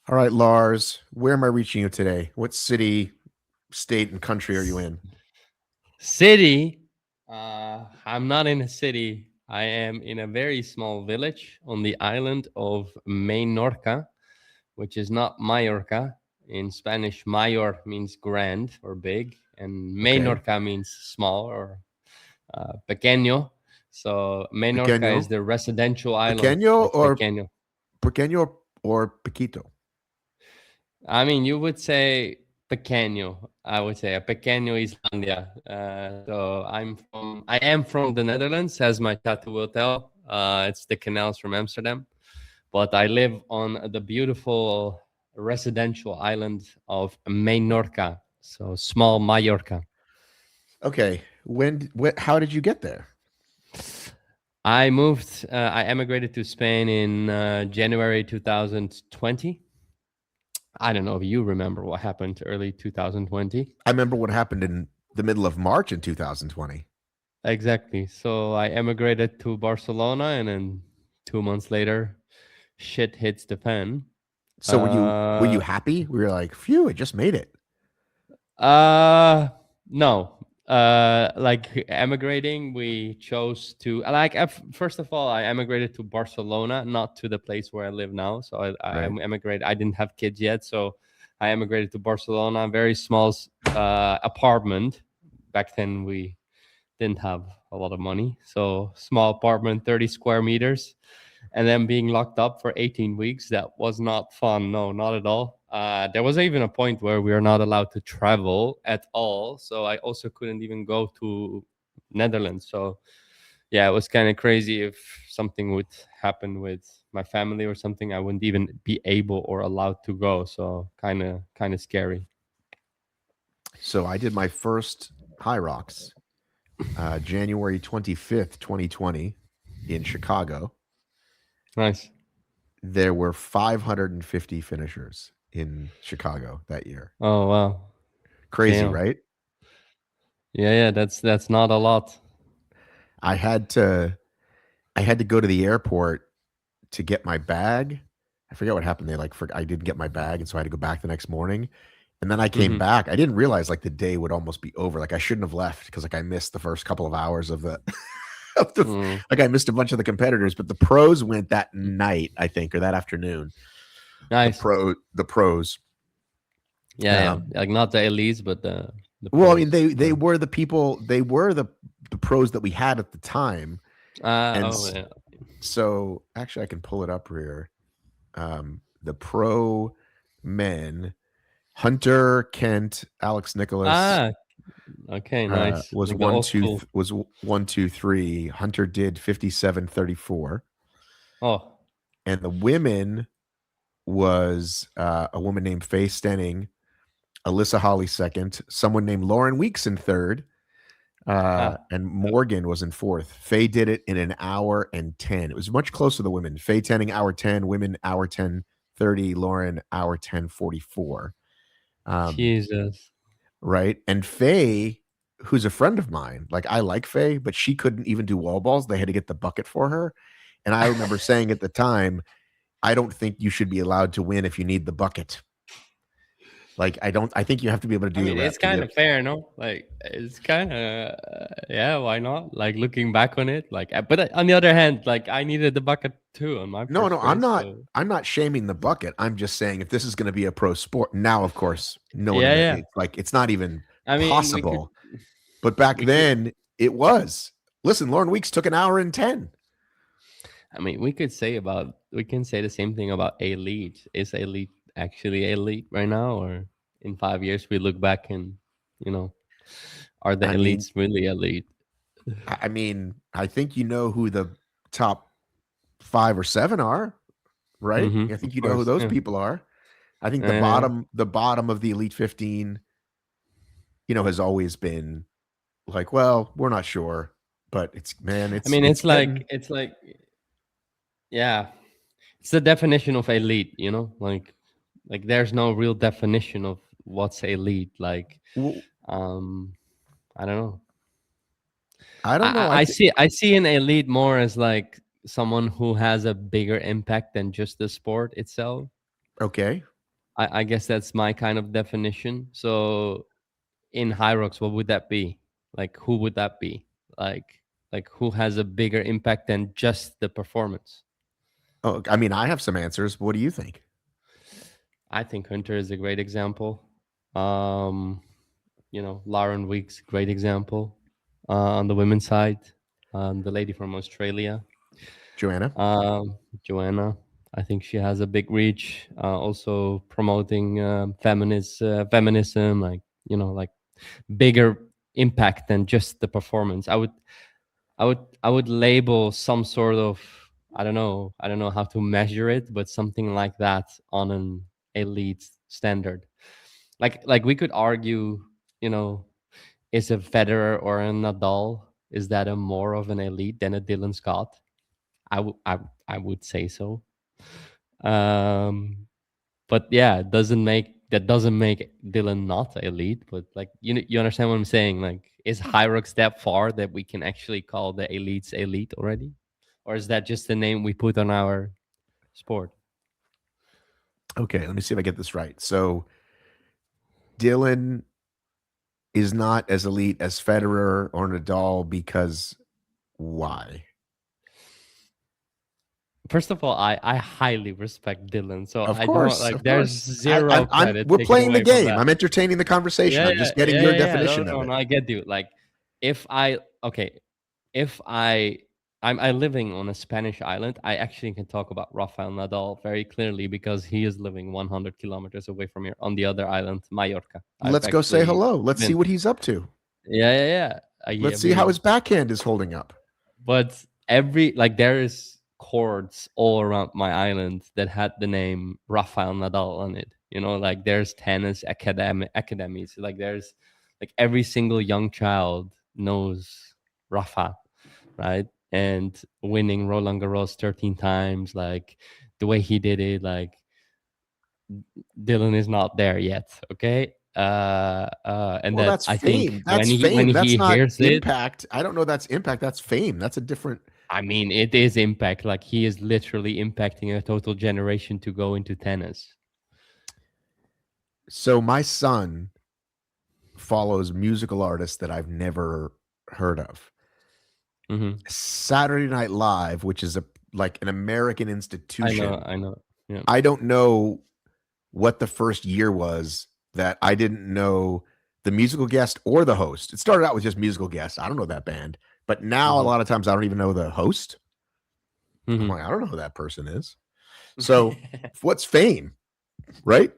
All right, Lars, where am I reaching you today? What city, state, and country are you in? City. I'm not in a city. I am in a very small village on the island of Menorca, which is not Mallorca. In Spanish, mayor means grand or big, and Okay. Menorca means small or pequeño. So Menorca is Pequeño, the residential island pequeño of or pequeño. pequeño or pequito? I mean, you would say pequeño. I would say a pequeño Islandia. So I am from the Netherlands, as my tattoo will tell. It's the canals from Amsterdam, but I live on the beautiful residential island of Menorca, so small Mallorca. Okay. How did you get there? I emigrated to Spain in January 2020. I don't know if you remember what happened early 2020. I remember what happened in the middle of March in 2020. Exactly. So I emigrated to Barcelona, and then 2 months later, shit hits the fan. So were you Uh, happy? We were like, phew, I just made it. uh, no. Like emigrating, we chose to first of all, I emigrated to Barcelona, not to the place where I live now. So I Right. emigrated. I didn't have kids yet, so I emigrated to Barcelona. Very small apartment. Back then, we didn't have a lot of money. So small apartment, 30 square meters, and then being locked up for 18 weeks. That was not fun. No, not at all. There was even a point where we were not allowed to travel at all. So I also couldn't even go to Netherlands. So yeah, it was kind of crazy. If something would happen with my family or something, I wouldn't even be able or allowed to go. So kind of scary. So I did my first HYROX January 25th, 2020 in Chicago. Nice. There were 550 finishers in Chicago that year. Oh wow. Crazy, Damn. right? Yeah, that's not a lot. I had to I had to go to the airport to get my bag. I forget what happened. I didn't get my bag, and so I had to go back the next morning. And then I came Hmm. back. I didn't realize like the day would almost be over. Like I shouldn't have left because like I missed the first couple of hours of the of the Mm. like I missed a bunch of the competitors, but the pros went that night, I think, or that afternoon. Nice. The pros. Yeah. Um, Like not the elites, but the well, I mean, pros. they were the people. They were the pros that we had at the time, and Oh yeah. so actually, I can pull it up here. The pro men: Hunter, Kent, Alex Nicholas Ah, okay, nice. was Like the one old two school. was 1 2 3. Hunter did 57-34, Oh, and the women was a woman named Faye Stenning, Alyssa Holly second, someone named Lauren Weeks in third, ah, and Morgan was in fourth. Faye did it in an hour and 10. It was much closer to the women. Faye Tenning, hour 10, women, hour 10:30, Lauren, hour 10:44. Jesus. Right. And Faye, who's a friend of mine, like I like Faye, but she couldn't even do wall balls. They had to get the bucket for her. And I remember saying at the time, I don't think you should be allowed to win if you need the bucket. Like I think you have to be able to I do the mean, it's rep to get kind it. of fair, no? Like, it's kind of, yeah, why not? Like, looking back on it, like, but on the other hand, like, I needed the bucket too on my No, no, first race. So, I'm not shaming the bucket. I'm just saying if this is going to be a pro sport now, of course, no one in yeah, the yeah. it's like it's not even I mean, possible. But back we could, then it was. Listen, Lauren Weeks took an hour and 10. I mean, we can say the same thing about elite. Is elite actually elite right now, or in 5 years we look back and, you know, are the I mean, elites really elite? I think you know who the top 5 or 7 are, right? I think Of you know who course, those yeah. people are. I think Uh, the bottom of the Elite 15, has always been like, well, we're not sure, but it's man, I mean, it's getting it's like, yeah, it's the definition of elite. You know, like there's no real definition of what's elite. Like, well, um, I don't know. I don't know. I see an elite more as like someone who has a bigger impact than just the sport itself. Okay. I guess that's my kind of definition. So in HYROX, what would that be? Like, who would that be? Like who has a bigger impact than just the performance? Oh, I mean, I have some answers. What do you think? I think Hunter is a great example. Um, Lauren Weeks, great example. On the women's side, the lady from Australia, Joanna? Joanna. I think she has a big reach. Also promoting feminism, like bigger impact than just the performance. I would label some sort of, I don't know how to measure it, but something like that on an elite standard. Like we could argue, you know, is a Federer or a Nadal, is that a more of an elite than a Dylan Scott? I would say so. Um, but yeah, it doesn't make Dylan not elite. But like you understand what I'm saying? Like, is HYROX that far that we can actually call the elites elite already, or is that just the name we put on our sport? Okay, let me see if I get this right. So Dylan is not as elite as Federer or Nadal because why? First of all, I highly respect Dylan, so Of I don't course, like. of There's course. zero credit We're taken playing the away from game. that. I'm entertaining the conversation. Yeah, I'm yeah, just getting yeah, your yeah, yeah. No, definition of no, it. no. I get you. Like, if I okay, if I'm living on a Spanish island, I actually can talk about Rafael Nadal very clearly because he is living 100 kilometers away from here on the other island, Mallorca. I've Let's go say actually hello. Let's see been. what he's up to. Yeah, yeah, yeah. Yeah, Let's see how we. his backhand is holding up. But there is courts all around my island that had the name Rafael Nadal on it. Like there's tennis academies. Like there's like every single young child knows Rafa, right? And winning Roland Garros 13 times, like the way he did it, like Dylan is not there yet. Okay. And Well, that that's I think fame. when That's he when fame. That's he not hears it, impact. I don't know. That's impact. That's fame. That's a different. I mean, it is impact. Like he is literally impacting a total generation to go into tennis. So my son follows musical artists that I've never heard of. Hmm. Saturday Night Live, which is like an American I know, institution. I know. Yeah. I don't know what the first year was that I didn't know the musical guest or the host. It started out with just musical guests. I don't know that band, but now a Hmm. lot of times I don't even know the host. I'm Hmm. like, I don't know who that person is. So what's fame, right?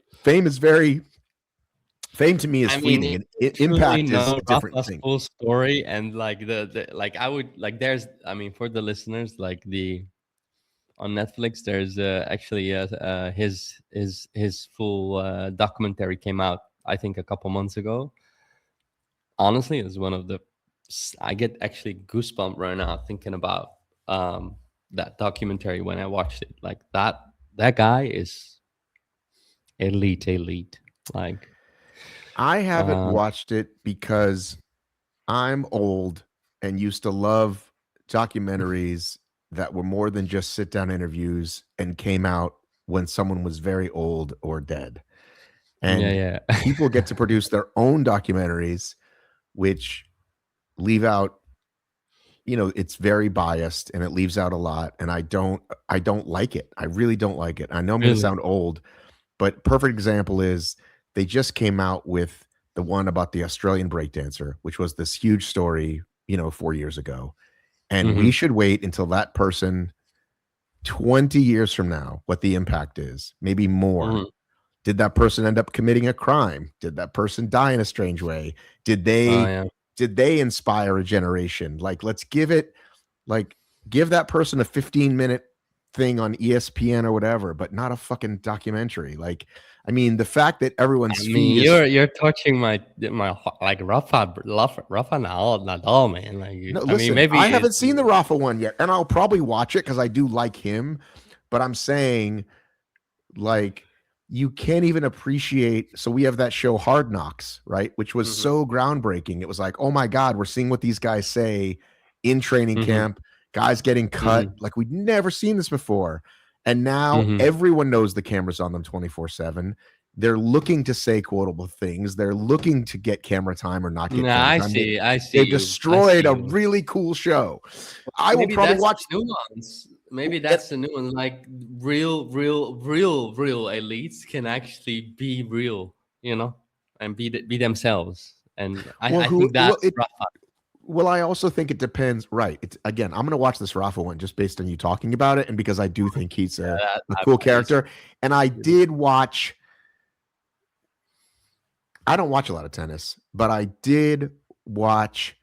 Fame to me is I mean, fleeting, if and you truly impact is know a different Rafa's thing. full story, and like the like, I would like. There's, I mean, for the listeners, like the on Netflix, there's actually his full documentary came out. I think a couple months ago. Honestly, it's one of the. I get actually goosebump right now thinking about um, that documentary when I watched it. Like that guy is elite. Like, I haven't uh, watched it because I'm old and used to love documentaries that were more than just sit down interviews and came out when someone was very old or dead. And yeah, people get to produce their own documentaries, which leave out, it's very biased and it leaves out a lot. And I don't like it. I really don't like it. I know I'm going to really. sound old, but perfect example is they just came out with the one about the Australian breakdancer, which was this huge story, 4 years ago. And we Hmm. should wait until that person 20 years from now, what the impact is, maybe more. Hmm. Did that person end up committing a crime? Did that person die in a strange way? Did Oh they yeah. did they inspire a generation? Like, let's give that person a 15-minute thing on ESPN or whatever, but not a fucking documentary. Like, I mean, the fact that I everyone's mean, feed is you're touching like Rafa Nadal, man. no, Like, I mean, listen, maybe I it's haven't seen the Rafa one yet, and I'll probably watch it because I do like him. But I'm saying, like, you can't even appreciate. So we have that show Hard Knocks, right, which was Mhm, so groundbreaking. It was like, oh my god, we're seeing what these guys say in training mhm, camp, guys getting cut, mhm, like we'd never seen this before. And now mhm. everyone knows the cameras on them 24/7. they're looking to say quotable things. They're looking to get camera time or not get Nah, camera I time. see. I see They've you. I see destroyed a you. really cool show. I will Maybe probably that's watch. the nuance. Maybe It, that's the nuance. Like real elites can actually be real, and be themselves. And well, I think that's Rafa. well, I also think it depends. Right. It's again, I'm going to watch this Rafa one just based on you talking about it, and because I do think he's Yeah, a cool he's character. And I did watch. I don't watch a lot of tennis, but I did watch.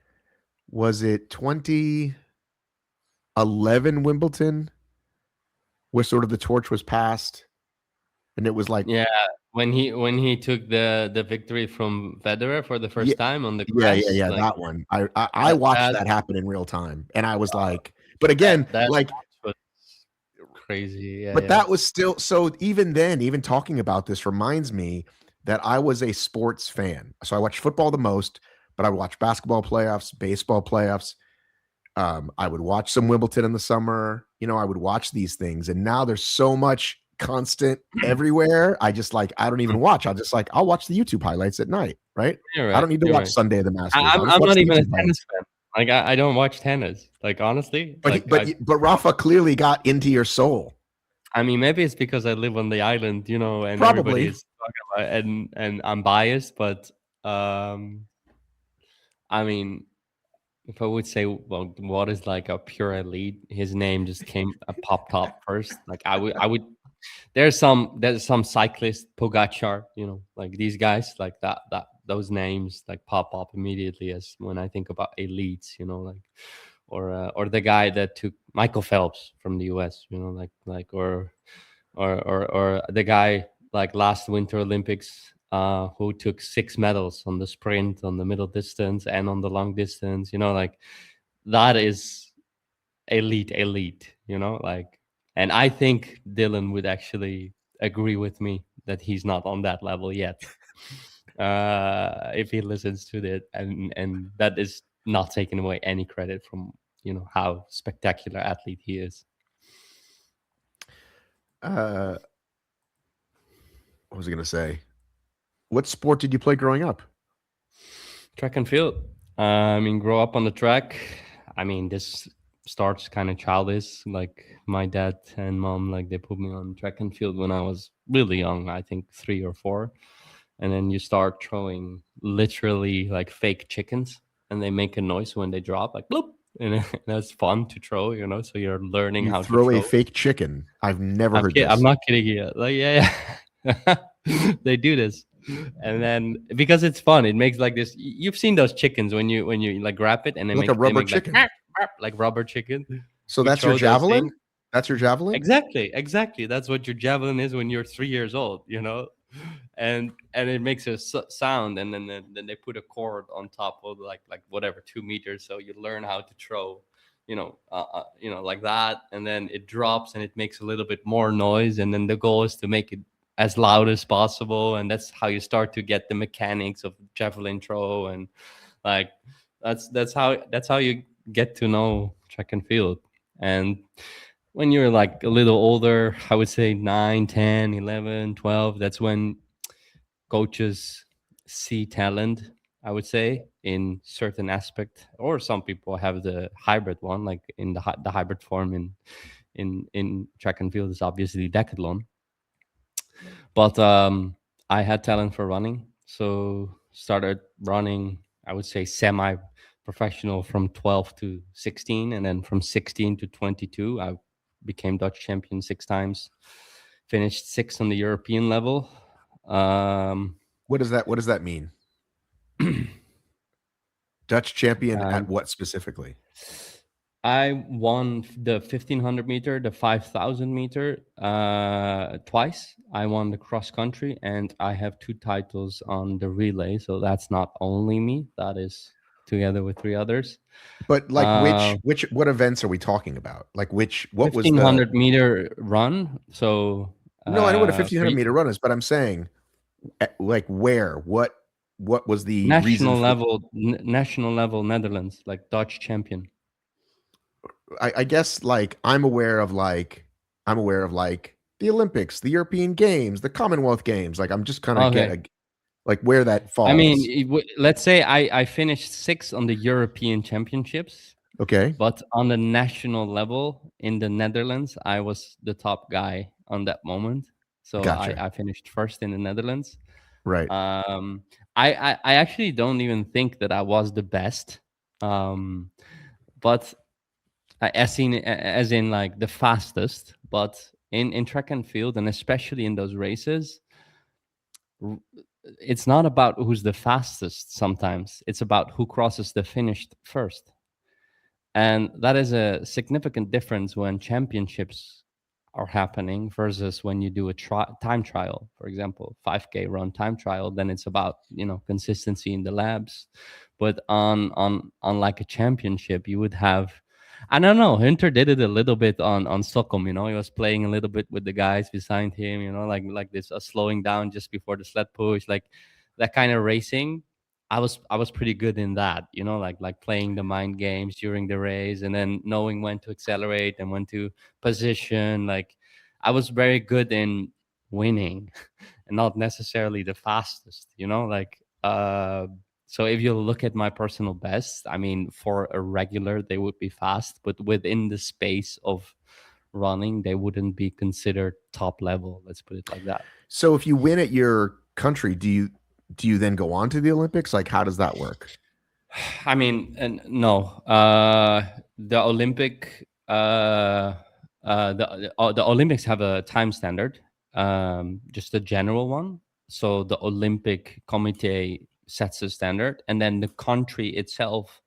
Was it 2011 Wimbledon, where sort of the torch was passed, and it was like, yeah. When he took the victory from Federer for the yeah, first time on the grass, yeah, like that one. I that watched that that happen in real time, and I was like, but that, again, that like, was crazy. Yeah, but yeah. that was still so. Even then, even talking about this reminds me that I was a sports fan. So I watched football the most, but I would watch basketball playoffs, baseball playoffs. I would watch some Wimbledon in the summer. I would watch these things, and now there's so much constant everywhere. I just like I don't even watch. I'll watch the YouTube highlights at night. Right? You're I right. don't need to You're watch right. Sunday of the Masters. I'm I'll just I'm watch not the even a YouTube highlights. tennis fan. Like I don't watch tennis. Like honestly, But like I but Rafa clearly got into your soul. I mean maybe it's because I live on the island, and everybody Probably. is talking about it, and I'm biased, but um I mean if I would say, well, what is like a pure elite, his name just came popped up first. Like I would. There's some cyclist Pogacar, like these guys, like those names like pop up immediately as when I think about elites, like or the guy that took Michael Phelps from the U.S., like or the guy like last Winter Olympics who took 6 medals on the sprint, on the middle distance, and on the long distance. Like that is elite. Like, and I think Dylan would actually agree with me that he's not on that level yet. If he listens to it, and that is not taking away any credit from how spectacular athlete he is. What was I going to say? What sport did you play growing up? Track and field. I mean, grow up on the track. I mean, this starts kind of childish. Like my dad and mom, like they put me on track and field when I was really young. I think 3 or 4, and then you start throwing literally like fake chickens, and they make a noise when they drop, like bloop, and that's fun to throw. So you're learning You how to throw a throw. fake chicken. I've never heard I'm this. not kidding you. Like, yeah. They do this, and then because it's fun, it makes like this. You've seen those chickens when you like grab it, and Like a they rubber make like chicken. "Arp, arp," like rubber chicken. So We that's your throw those things. javelin? That's your javelin? Exactly. That's what your javelin is when you're 3 years old. And it makes a sound, and then they put a cord on top of like whatever 2 meters, so you learn how to throw, like that, and then it drops and it makes a little bit more noise, and then the goal is to make it as loud as possible, and that's how you start to get the mechanics of javelin throw, and like that's how you get to know track and field. And when you're like a little older, I would say 9, 10, 11, 12, that's when coaches see talent, I would say, in certain aspect, or some people have the hybrid one, like in the hybrid form in track and field is obviously decathlon. But I had talent for running, so started running, I would say semi professional from 12 to 16, and then from 16 to 22 I became Dutch champion 6 times, finished sixth on the European level. um, What does that mean? Dutch champion at um, what specifically? I won the 1500 meter, the 5000 meter twice. I won the cross country, and I have 2 titles on the relay. So that's not only me, that is together with 3 others. But like Uh, which what events are we talking about? Like what was the 1500-meter run. So No, I know what a for 1500-meter run is, but I'm saying like where? What was the reason national for level, national level Netherlands, like Dutch champion. I guess like I'm aware of like The Olympics, the European Games, the Commonwealth Games. Like I'm just kind of Okay. like where that I mean, falls. let's say I finished 6th on the European Championships, Okay, but on the national level in the Netherlands, I was the top guy on that moment. So gotcha. I finished first in the Netherlands. Right. Um, I actually don't even think that I was the best, but as in like the fastest. But in track and field, and especially in those races, it's not about who's the fastest. Sometimes it's about who crosses the finish first, and that is a significant difference when championships are happening versus when you do a time trial, for example, 5K run time trial. Then it's about consistency in the labs. But on like a championship, you would have, I don't know, Hunter did it a little bit on Stockholm. He was playing a little bit with the guys beside him, like this, slowing down just before the sled push, like that kind of racing. I was pretty good in that, like playing the mind games during the race, and then knowing when to accelerate and when to position. Like I was very good in winning and not necessarily the fastest, like so if you look at my personal best, I mean, for a regular they would be fast, but within the space of running they wouldn't be considered top level, let's put it like that. So if you win at your country, do you then go on to the Olympics? Like how does that work? I mean, no. The Olympic, the Olympics have a time standard, just a general one. So the Olympic Committee sets a standard, and then the country itself.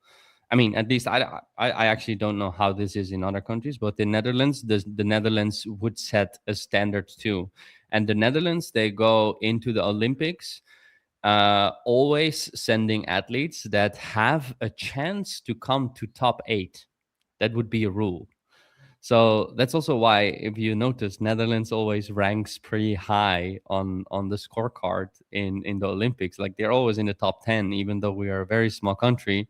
I mean, at least I actually don't know how this is in other countries, but in Netherlands, the Netherlands would set a standard too, and the Netherlands, they go into the Olympics always sending athletes that have a chance to come to top 8. That would be a rule. So that's also why, if you notice, Netherlands always ranks pretty high on the scorecard in the Olympics. Like they're always in the top 10, even though we are a very small country,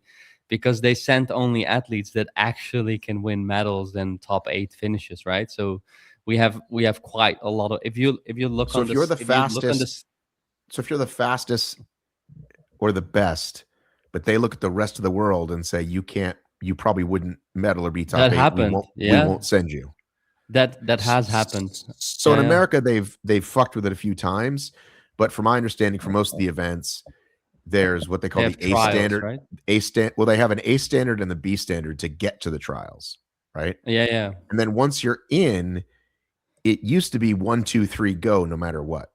because they send only athletes that actually can win medals and top 8 finishes, right? So we have quite a lot of, if you look So on if you're this, the if you look on fastest, this. so if you're the fastest or the best, but they look at the rest of the world and say you can't, you probably wouldn't medal or be top That eight. We happened. won't, we Yeah. won't send you. That has happened. So Yeah, in yeah. America, they've fucked with it a few times, but from my understanding, for most of the events, there's what they They call the have A trials, standard. right? Well, they have an A standard and the B standard to get to the trials, right? Yeah, yeah. And then once you're in, it used to be 1, 2, 3, go, no matter what,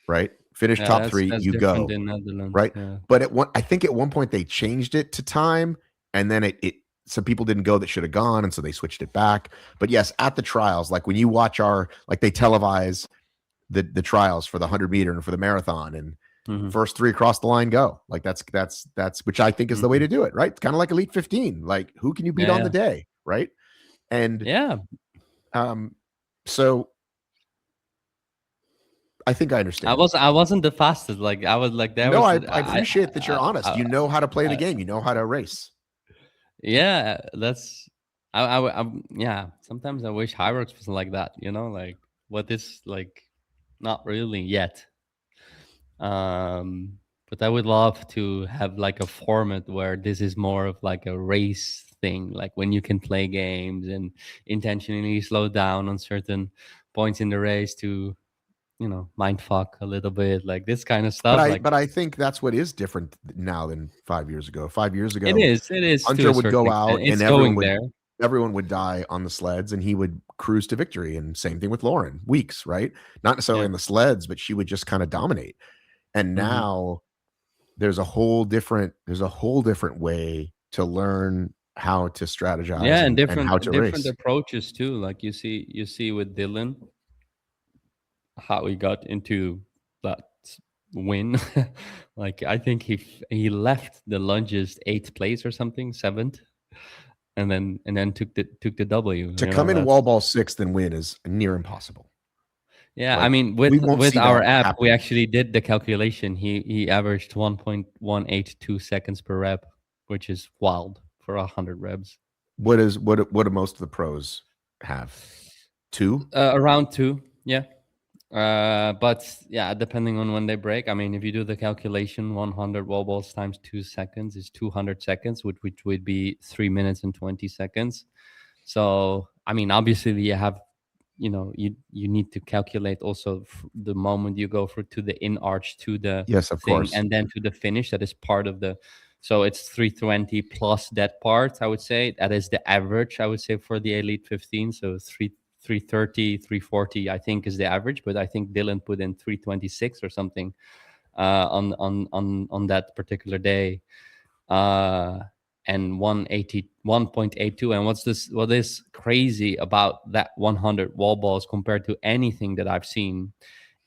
right? Finish Yeah, top that's three, that's you different go, in Netherlands. right? Yeah. But I think at one point they changed it to time, and then it some people didn't go that should have gone, and so they switched it back. But yes, at the trials, like when you watch like they televise the trials for the 100 meter and for the marathon, and Hmm. first 3 across the line go. Like that's which I think is the way Hmm. to do it, right? It's kind of like Elite 15. Like who can you beat Yeah, on the yeah. day, right? And Yeah. um, so I think I I understand. was I wasn't the fastest. Like I was like there No, was I appreciate that you're honest. I, You know how to play the I, game. You know how to race. yeah, that's yeah. Sometimes I wish HYROX was like that. Like what is like not really yet. Um, but I would love to have like a format where this is more of like a race thing, like when you can play games and intentionally slow down on certain points in the race to, mind fuck a little bit, like this kind of But stuff. I Like but I think that's what is different now than 5 years ago. 5 years it ago, is, it is to Hunter a would certain go extent. out and It's going there. everyone would die on the sleds and he would cruise to victory. And same thing with Lauren, Weeks, right? Not necessarily Yeah. on the sleds, but she would just kind of dominate. And Hmm. now there's a whole different way to learn how to strategize Yeah, and and how to different race. approaches too. Like you see with Dylan how he got into that win. Like I think he left the lunges 8th place or something, 7th, and then took the W. To come in wall That's, ball sixth and win is near impossible. yeah. I Like mean, we with won't with see our that app, we happen. actually did the calculation. He averaged 1.182 seconds per rep, which is wild for 100 reps. What do most of the pros have? 2? Around 2, yeah. But yeah, depending on when they break. I mean, if you do the calculation, 100 wall balls times 2 seconds is 200 seconds, which would be 3 minutes and 20 seconds. So, I mean, obviously you have, you need to calculate also the moment you go through to the in arch to the Yes, of thing course. and then to the finish. That is part of the, so it's 320 plus that part, I would say. That is the average, I would say, for the Elite 15. So 330, 340, I think, is the average. But I think Dylan put in 326 or something on that particular day. And 1.82. And what is crazy about that 100 wall balls compared to anything that I've seen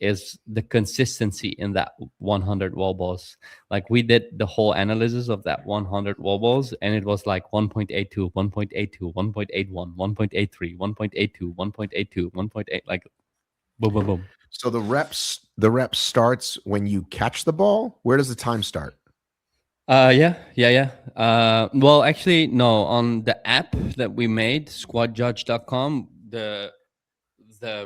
is the consistency in that 100 wall balls. Like, we did the whole analysis of that 100 wall balls, and it was like 1.82, 1.82, 1.81, 1.83, 1.82, 1.82, 1.8, like boom, boom, boom. So the rep starts when you catch the ball. Where does the time start? Yeah. Well, actually, no. On the app that we made, squatjudge.com, the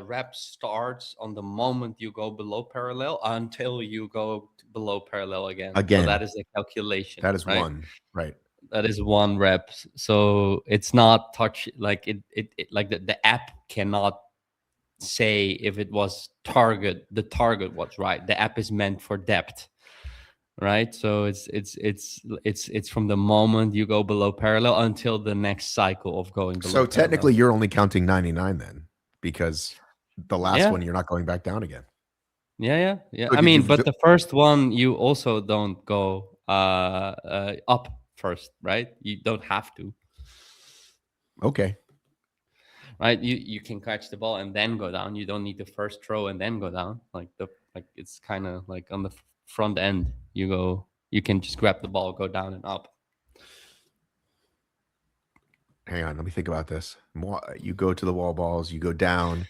rep starts on the moment you go below parallel until you go below parallel again. So that Again, is a calculation, that is right? one, right? That is one rep. So it's not touch, like it like the app cannot say if it was the target was right. The app is meant for depth, right? So it's from the moment you go below parallel until the next cycle of going below So parallel. technically, you're only counting 99 then, because the last Yeah. one you're not going back down again. Yeah. So I did you? mean, but the first one you also don't go up first, right? You don't have to, Okay. right? You can catch the ball and then go down. You don't need to first throw and then go down. Like it's kind of like on the front end. You can just grab the ball, go down and up. Hang on, let me think about this. You go to the wall balls, you go down,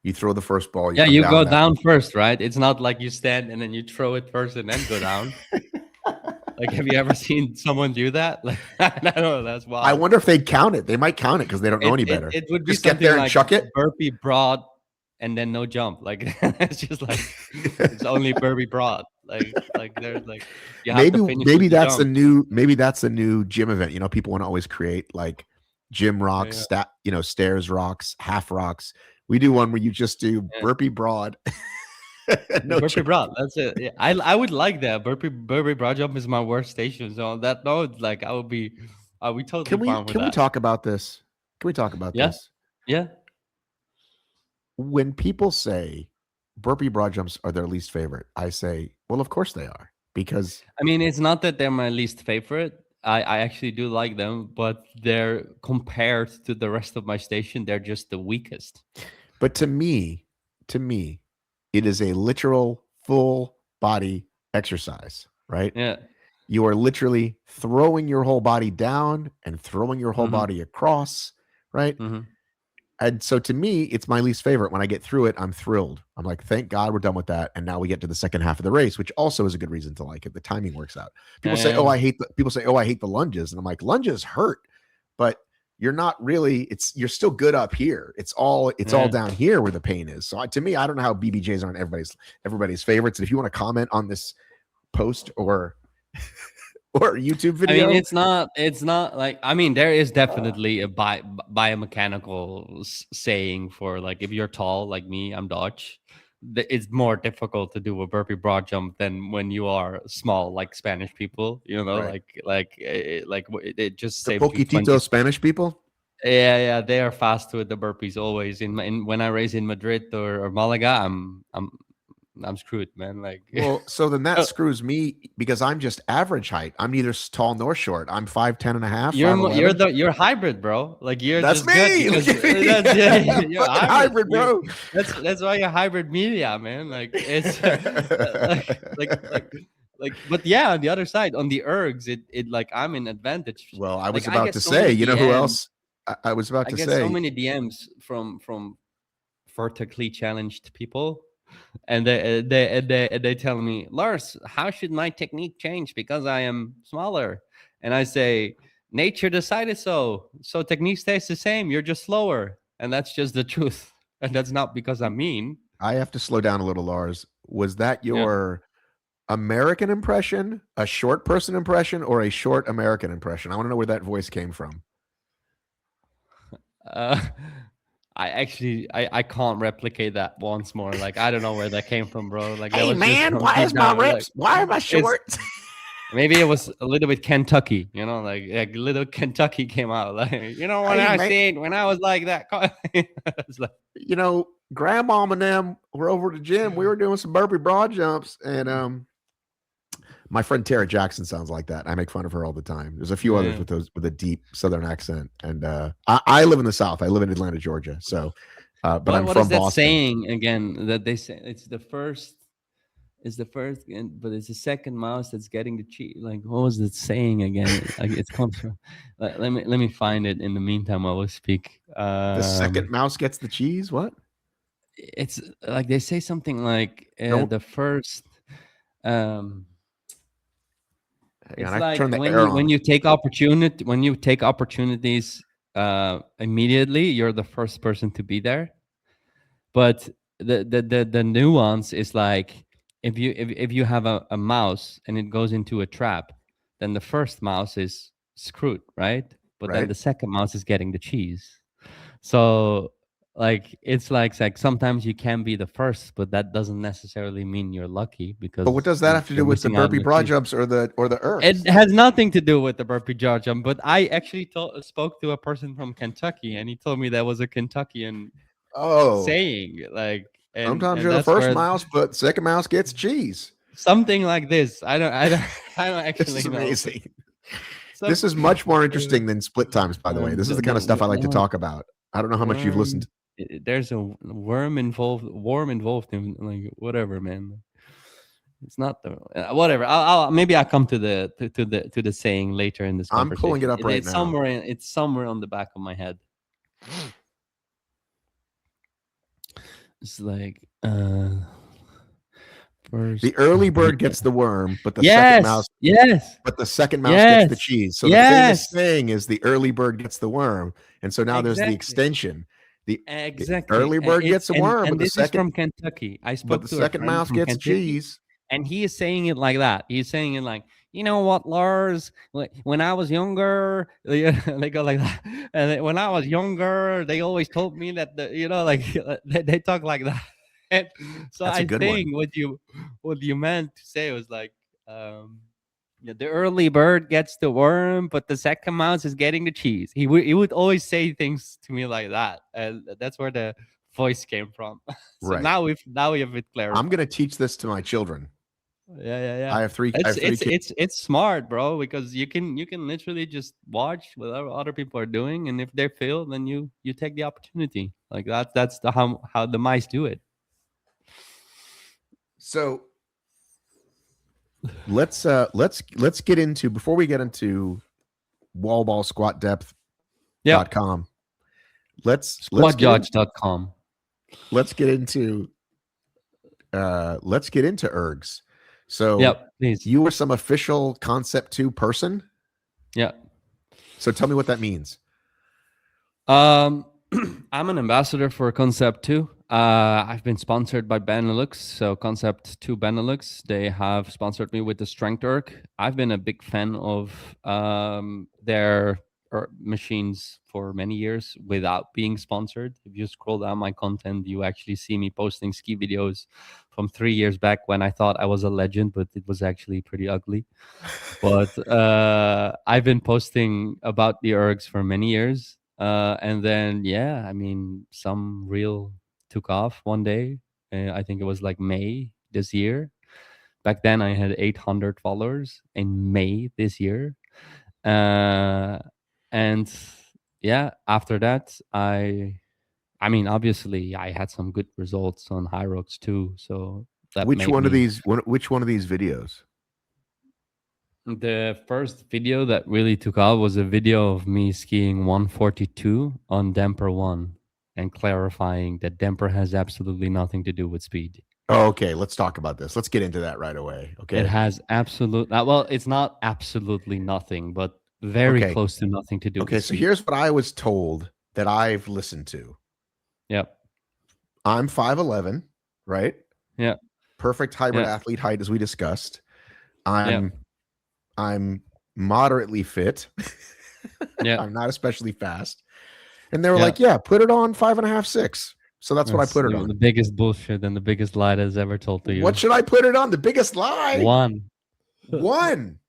you throw the first ball, you Yeah, come you down go that. down first, right? It's not like you stand and then you throw it first and then go down. Like, have you ever seen someone do that? Like, I don't know, that's I wild. wonder if they'd count it. They might count it because they don't know It, any it better. it would be Just get something there and like chuck it. burpee broad and then no jump. Like, it's just like it's only burpee broad. Like there's like you have to finish with the jump. Maybe that's a new gym event. You know, people want to always create like gym rocks, Yeah. stairs rocks, half rocks. We do one where you just do Yeah. burpee broad. No Burpee jump. broad. That's it. Yeah. I would like that. Burpee broad jump is my worst station. So on that note, like I would be we totally fine with Can we that. talk about this? Can we talk about Yeah. this? Yeah. When people say burpee broad jumps are their least favorite, I say, well, of course they are, because I mean, it's not that they're my least favorite. I actually do like them, but they're compared to the rest of my station, they're just the weakest. but to me, it is a literal full body exercise, right? Yeah. You are literally throwing your whole body down and throwing your whole Mm-hmm. body across, right? Mm-hmm. And so to me, it's my least favorite. When I get through it, I'm thrilled. I'm like, thank God we're done with that. And now we get to the second half of the race, which also is a good reason to like it. The timing works out. People say, "Oh, I hate the lunges." And I'm like, lunges hurt, but you're not really, you're still good up here. It's all down here where the pain is. So to me, I don't know how BBJs aren't everybody's favorites. And if you want to comment on this post or YouTube video, I mean, it's not like, I mean, there is definitely a biomechanical saying for, like, if you're tall like me, I'm Dutch. It's more difficult to do a burpee broad jump than when you are small, like Spanish people. right. It just The saves you 20. poquitito Spanish people. Yeah, they are fast with the burpees always. When I race in Madrid or Malaga, I'm screwed, man. Like, Well, so then that screws me because I'm just average height. I'm neither tall nor short. I'm 5'10" and a half, 5'11". you're hybrid, bro. Like, you're That's just good me. because Look at me. you're Fucking hybrid. hybrid, bro. That's why you're hybrid media, man. Like, it's but yeah, on the other side, on the ergs, it like, I'm in advantage. Well, I was Like, I about get to so say, many you know who DMs. else? I was about I to get so say, many DMs from vertically challenged people, and they tell me, Lars, how should my technique change because I am smaller? And I say, nature decided so. So technique stays the same. You're just slower, and that's just the truth. And that's not because I'm mean. I have to slow down a little, Lars. Was that Yeah. your American impression, a short person impression, or a short American impression? I want to know where that voice came from. Uh, I actually I can't replicate that once more. Like I don't know where that came from, bro. Like that Hey was just man, from why deep is my down. Like reps? Why am I it's short? maybe it was a little bit Kentucky, you know, like little Kentucky came out. Like you know when Hey I man, said when I was like that, it's like you know, grandma and them were over at the gym. We were doing some burpee broad jumps, and my friend Tara Jackson sounds like that. I make fun of her all the time. There's a few others yeah. with a deep Southern accent, and I live in the South. I live in Atlanta, Georgia. So, but I'm What is from that Boston. saying again? That they say it's the first, but it's the second mouse that's getting the cheese. Like what was it saying again? Like it comes from. Let me find it. In the meantime, I will speak. The second mouse gets the cheese. What? It's like they say something like Don't. the first. Um, Hang on, it's I have to like turn the air when on. you take opportunities immediately, you're the first person to be there. But the nuance is like if you have a mouse and it goes into a trap, then the first mouse is screwed, right? But then Right. the second mouse is getting the cheese. So like it's like sometimes you can be the first, but that doesn't necessarily mean you're lucky But what because does that have to you're do with the missing out on burpee the broad cheese. jumps or the It Ergs? has nothing to do with the burpee jaw jump, but I actually spoke to a person from Kentucky, and he told me that was a Kentuckian Oh, saying, like, sometimes and you're the that's first where mouse, but second mouse gets cheese. something like this. I don't This actually is know, but amazing. some This is much more interesting than split times, by the way. This is the kind of stuff I like to talk about. I don't know how much you've listened. worm. There's a worm involved in like whatever, man. It's not the whatever. I'll maybe I'll come to to the saying later in this I'm pulling it conversation. up right now. It's somewhere on the back of my head. It's like first. The early bird gets the worm, but the second mouse, Yes, yes, but the second mouse gets the yes, cheese. So the famous yes. saying is the early bird gets the worm, and so now there's the Exactly. extension. The Exactly. early bird gets the worm, And this is from Kentucky. I but spoke the to a second friend mouse from gets Kentucky, cheese. and he is saying it like that. He's saying it like, you know what, Lars? When I was younger, they go like that. And when I was younger, they always told me that you know, like they talk like that. And so That's a I good one. think what you meant to say was like, yeah, the early bird gets the worm, but the second mouse is getting the cheese. He would always say things to me like that, and that's where the voice came from. So Right. now we have it I'm clarified. going to teach this to my children. Yeah. I have three. I have three kids. It's smart, bro, because you can literally just watch what other people are doing, and if they fail, then you take the opportunity. Like that's the how the mice do it. So let's get into before we get into wall ball squat depth.com. Yeah, Let's get in, squatjudge.com. let's get into Ergs. So Yep, please. you were some official Concept 2 person. Yeah. So tell me what that means. I'm an ambassador for Concept 2. I've been sponsored by Benelux, so Concept 2 Benelux. They have sponsored me with the Strength Erg. I've been a big fan of their machines for many years without being sponsored. If you scroll down my content, you actually see me posting ski videos from 3 years back when I thought I was a legend, but it was actually pretty ugly. But I've been posting about the Ergs for many years. And then, yeah, I mean, some reel took off one day. I think it was like May this year. Back then, I had 800 followers in May this year. And yeah, after that, I mean, obviously, I had some good results on HYROX too. So that Which made one of me. these? Which one of these videos? The first video that really took off was a video of me skiing 142 on Damper 1 and clarifying that Damper has absolutely nothing to do with speed. Oh, okay. Let's talk about this. Let's get into that right away. It Okay. has well, it's not absolutely nothing, but very Okay. close to nothing to do Okay. with So speed. here's what I was told that I've listened to. Yep. I'm 5'11", right? Yeah. Perfect hybrid Yeah. athlete height, as we discussed. Yeah. I'm moderately fit. Yeah. I'm not especially fast. And they were Yeah. like, yeah, put it on 5.5, 6. So that's what I That's put it the on. biggest bullshit and the biggest lie that's ever told to What you. should I put it on? The biggest lie? One. One.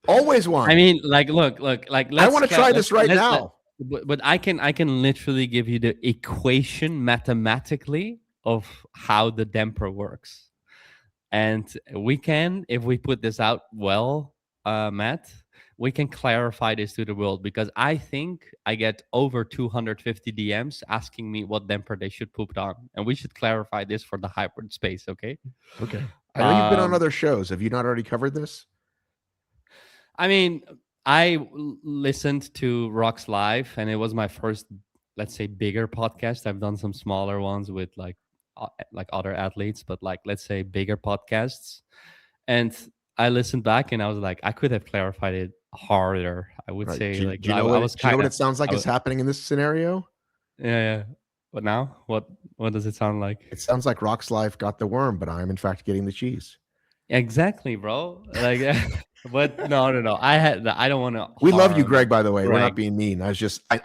Always I one. mean, look, like I want to try let's this right let now. but I can literally give you the equation mathematically of how the damper works. And we can, if we put this out well, Matt, we can clarify this to the world, because I think I get over 250 DMs asking me what damper they should put on, and we should clarify this for the hybrid space, okay? Okay. I know you've been on Um, other shows. Have you not already covered this? I mean, listened to Rocks Live, and it was my first, let's say, bigger podcast. I've done some smaller ones with like other athletes, but like, let's say, bigger podcasts. And I listened back, and I was like, I could have clarified it harder. I would Right. say, like, Do you know I what was do you know kind what of, it sounds like is happening in this scenario? yeah, yeah. But now, what does it sound like? It sounds like Rock's Life got the worm, but I'm in fact getting the cheese. Exactly, bro. Like, but no. I don't want to We love you, harm Greg, by the way. We're not Greg. being mean. I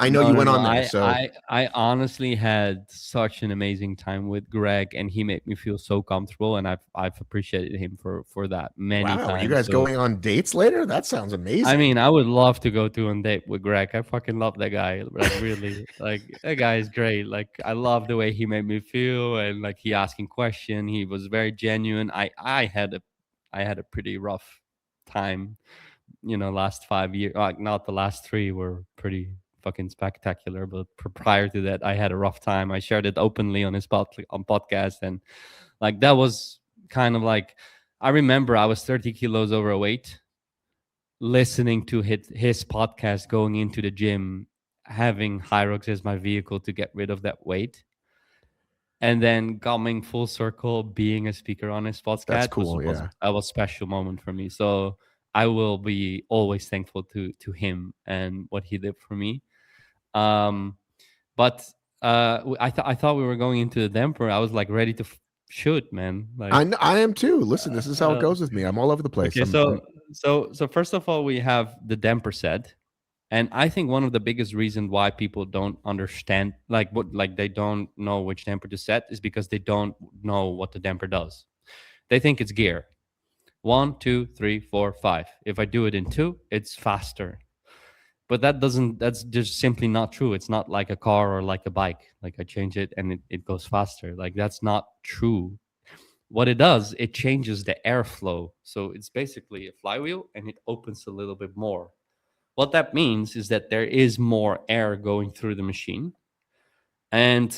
know No, you no, went no. on there. So I honestly had such an amazing time with Greg, and he made me feel so comfortable, and I've appreciated him for that many wow, are you times. guys So going on dates later? That sounds I amazing. mean, I would love to go to a date with Greg. I fucking love that guy. Like, really, like, that guy is great. Like, I love the way he made me feel, and like, he asking question. He was very genuine. I had a pretty rough time, last 5 years. Like, not the last three were pretty fucking spectacular, but prior to that, I had a rough time. I shared it openly on on podcast, and like, that was kind of like, I remember I was 30 kilos overweight, listening to his podcast, going into the gym, having HYROX as my vehicle to get rid of that weight, and then coming full circle, being a speaker on his That's podcast cool. was Yeah. a special moment for me. So I will be always thankful to him and what he did for me. Um, but I thought we were going into the damper. I was like ready to shoot, man. Like, I am too. Listen, this is how it goes with me. I'm all over the place. okay, so first of all, we have the damper set. And I think one of the biggest reasons why people don't understand, like they don't know which damper to set, is because they don't know what the damper does. They think it's gear. 1, 2, 3, 4, 5. If I do it in 2, it's faster. But that's just simply not true. It's not like a car or like a bike. Like, I change it and it goes faster. Like, that's not true. What it does, it changes the airflow. So it's basically a flywheel, and it opens a little bit more. What that means is that there is more air going through the machine. And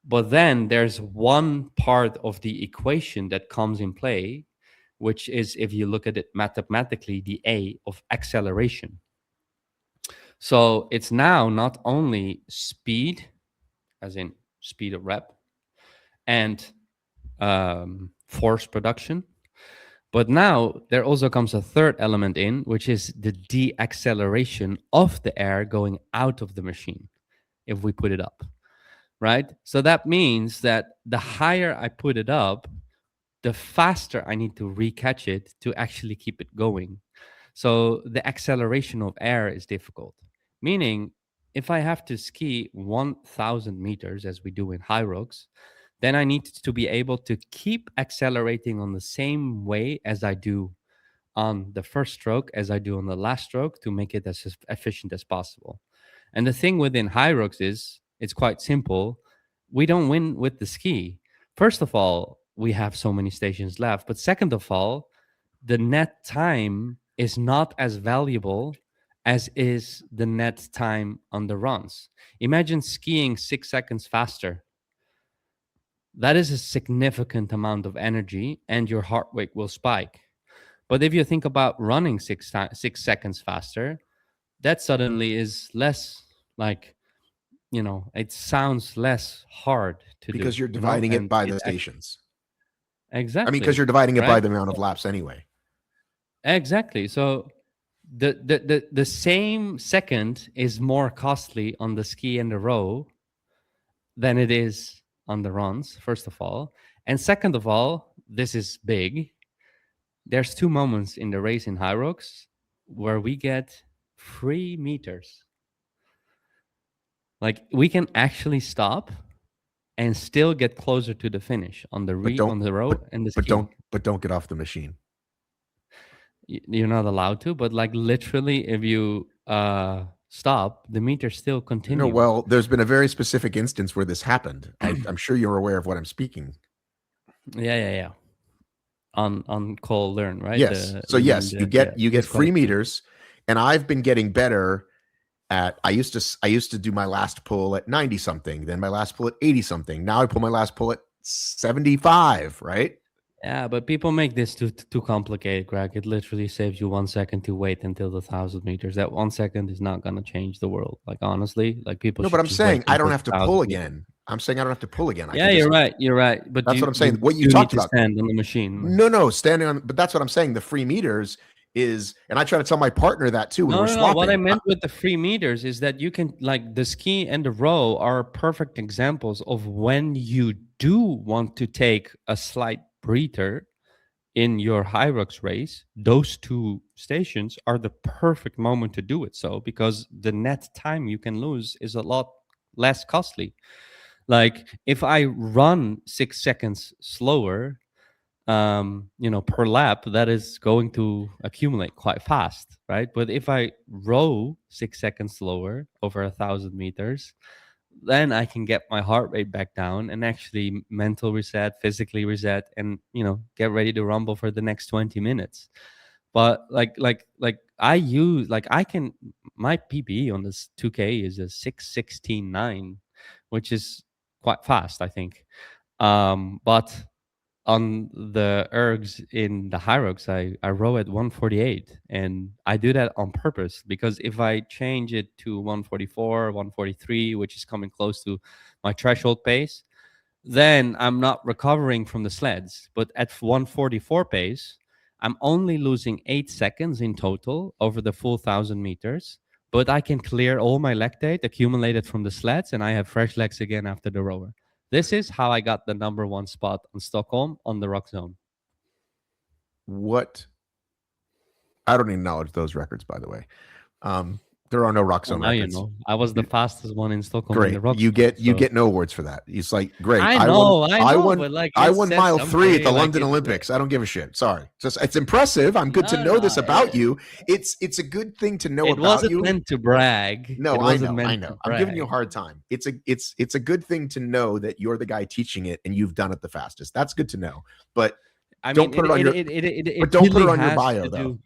but then there's one part of the equation that comes in play, which is, if you look at it mathematically, the A of acceleration. So it's now not only speed, as in speed of rep, and force production, but now there also comes a third element in, which is the deacceleration of the air going out of the machine if we put it up, right? So that means that the higher I put it up, the faster I need to recatch it to actually keep it going. So the acceleration of air is difficult, meaning if I have to ski 1,000 meters, as we do in HYROX, then I need to be able to keep accelerating on the same way as I do on the first stroke as I do on the last stroke, to make it as efficient as possible. And the thing within HYROX is, it's quite simple. We don't win with the ski. First of all, we have so many stations left. But second of all, the net time is not as valuable as is the net time on the runs. Imagine skiing 6 seconds faster. That is a significant amount of energy, and your heart rate will spike. But if you think about running 6 seconds faster, that suddenly is less, like, it sounds less hard to do, because you're dividing it and by the stations. I mean, because exactly, you're dividing it by right? the amount of laps anyway. Exactly. So the same second is more costly on the ski and the row than it is on the runs, first of all. And second of all, this is big. There's 2 moments in the race in HYROX where we get 3 meters. Like we can actually stop and still get closer to the finish on the But on don't the row and the but ski. don't get off the machine. You're not allowed to, but like literally, if you stop, the meters still continue. No, well, there's been a very specific instance where this happened. I'm sure you're aware of what I'm speaking. Yeah. On call learn, right? Yes. So yes, you get 3 meters, and I've been getting better at. I used to do my last pull at 90 something, then my last pull at 80 something. Now I pull my last pull at 75, right? Yeah, but people make this too complicated, Greg. It literally saves you 1 second to wait until the 1,000 meters. That 1 second is not gonna change the world. Like honestly, like people. No, should but I'm just saying wait I don't until have to 1,000 pull meters. again. I'm saying I don't have to pull again. Yeah, you're right. You're right. But that's what I'm saying. What you do talked need to about. stand on the machine. No, standing on. But that's what I'm saying. The 3 meters is, and I try to tell my partner that too when we're swapping. What I meant with the 3 meters is that you can, like, the ski and the row are perfect examples of when you do want to take a slight breather in your HYROX race. Those 2 stations are the perfect moment to do it. So because the net time you can lose is a lot less costly. Like if I run 6 seconds slower, per lap, that is going to accumulate quite fast, right? But if I row 6 seconds slower over 1,000 meters, then I can get my heart rate back down and actually mental reset, physically reset, and get ready to rumble for the next 20 minutes. But like I use, like, I can, my PB on this 2K is a 6:16.9, which is quite fast, I think. But on the ergs in the HYROX, I row at 148, and I do that on purpose because if I change it to 144, 143, which is coming close to my threshold pace, then I'm not recovering from the sleds. But at 144 pace, I'm only losing 8 seconds in total over the full 1,000 meters, but I can clear all my lactate accumulated from the sleds, and I have fresh legs again after the rower. This is how I got the #1 spot on Stockholm on the rock zone. What? I don't acknowledge those records, by the way. There are no rock zone records. I was the fastest one in Stockholm. Great. In the rock you zone, get no awards for that. It's like great. I won. But like, I won mile 3 at the London Olympics. I don't give a shit. Sorry. It's impressive. I'm good to know this about you. It's a good thing to know about you. It wasn't meant to brag. No, I know. I'm giving you a hard time. It's a good thing to know that you're the guy teaching it and you've done it the fastest. That's good to know. But don't put it on your bio though.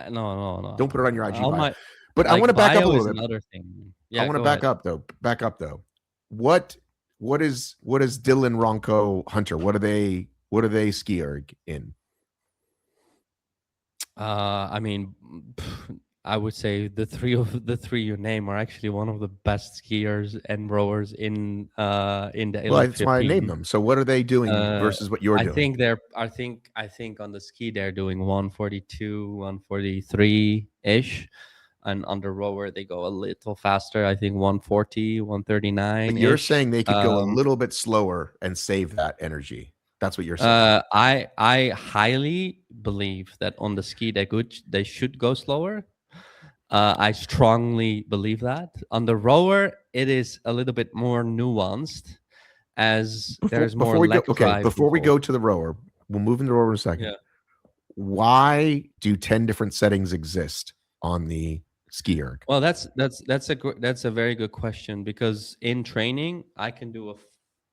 No. Don't put it on your IG bio. But I want to back up a little bit. Another thing. Yeah, I want to back up though. What is Dylan, Ronco, Hunter? What are they SkiErg in? I mean, I would say the three you name are actually one of the best skiers and rowers in the elite. Well, that's why I named them. So what are they doing versus what you're doing? I think on the ski they're doing 142, 143 ish. And on the rower, they go a little faster. I think 140, 139. But you're saying they could go a little bit slower and save that energy. That's what you're saying. I highly believe that on the ski they should go slower. I strongly believe that. On the rower, it is a little bit more nuanced, as there's more leg drive. Before we go to the rower, we'll move into the rower in a second. Yeah. Why do 10 different settings exist on the SkiErg? Well, that's a very good question, because in training I can do a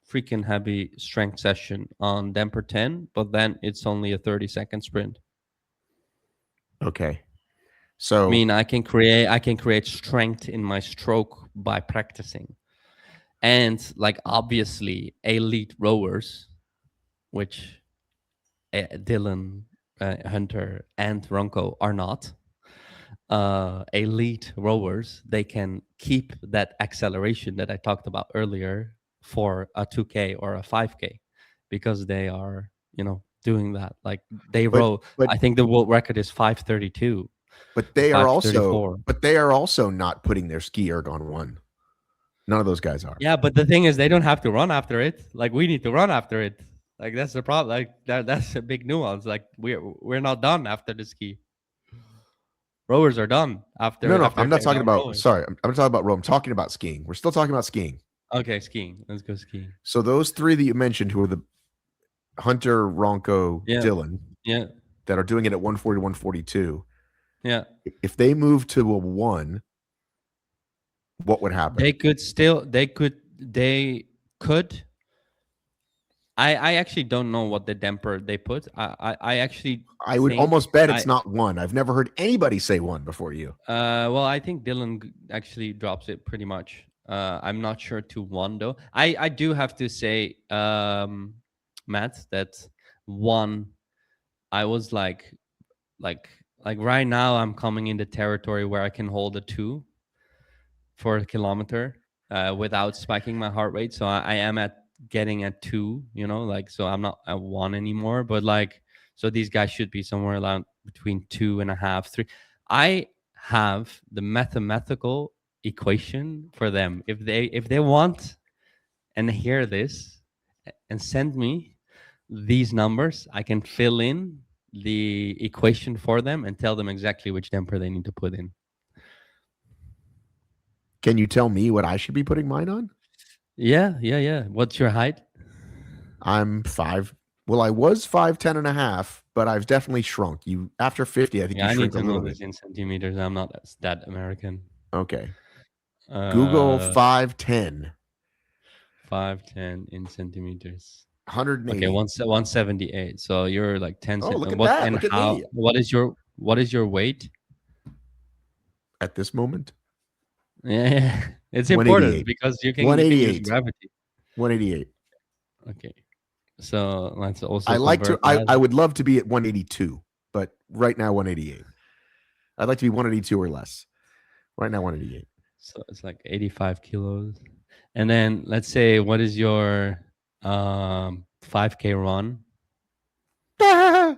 freaking heavy strength session on damper 10, but then it's only a 30-second sprint. Okay. So I mean, I can create strength in my stroke by practicing. And like obviously elite rowers, which Dylan, Hunter and Ronco are not, elite rowers, they can keep that acceleration that I talked about earlier for a 2K or a 5K, because they are, doing that. Like they row. I think the world record is 5:32. But they are also not putting their SkiErg on one. None of those guys are. Yeah, but the thing is, they don't have to run after it. Like we need to run after it. Like that's the problem. Like that's a big nuance. Like we're not done after the ski. Rowers are done No, no, after I'm not they're talking done about. rowing. Sorry, I'm talking about row. I'm talking about skiing. We're still talking about skiing. Okay, skiing. Let's go skiing. So those three that you mentioned, who are the Hunter, Ronco, Yeah, Dylan, yeah, that are doing it at 140, 142. yeah. If they move to a 1, what would happen? They could still. They could. I actually don't know what the damper they put. I actually I would think almost bet I it's not 1. I've never heard anybody say 1 before you. well, I think Dylan actually drops it pretty much. I'm not sure to 1 though. I do have to say, Matt, that 1, I was like right now I'm coming in the territory where I can hold a 2 for a kilometer without spiking my heart rate. So I am at getting at 2, like, so I'm not at 1 anymore. But like, so these guys should be somewhere around between 2.5, 3. I have the mathematical equation for them. If they want and hear this and send me these numbers, I can fill in the equation for them and tell them exactly which damper they need to put in. Can you tell me what I should be putting mine on? Yeah. What's your height? I'm 5. Well, I was 5'10 and a half, but I've definitely shrunk. You after 50, I think Yeah, you I need shrink a to know little this bit. in centimeters. I'm not that American. Okay. Google Uh, 5'10, 5'10" in centimeters. Okay, 180. 178. So you're like 10 Oh, look at what that. and Look at how me what is your weight? at this moment. Yeah. It's important 188. because you can use 188. gravity. 188. Okay. So let's also I like to convert that. I would love to be at 182, but right now 188. I'd like to be 182 or less. Right now 188. So it's like 85 kilos. And then let's say, what is your 5K run? 5K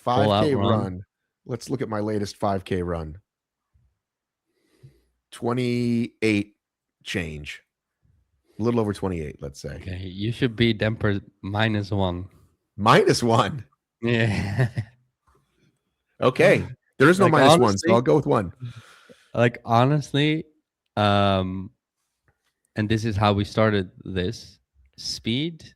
run. run. Let's look at my latest 5K run. 28 change. A little over 28, let's say. Okay, you should be damper -1. -1. Yeah. Okay. There is no Like, -1, so honestly, I'll go with 1. like honestly, and this is how we started this speed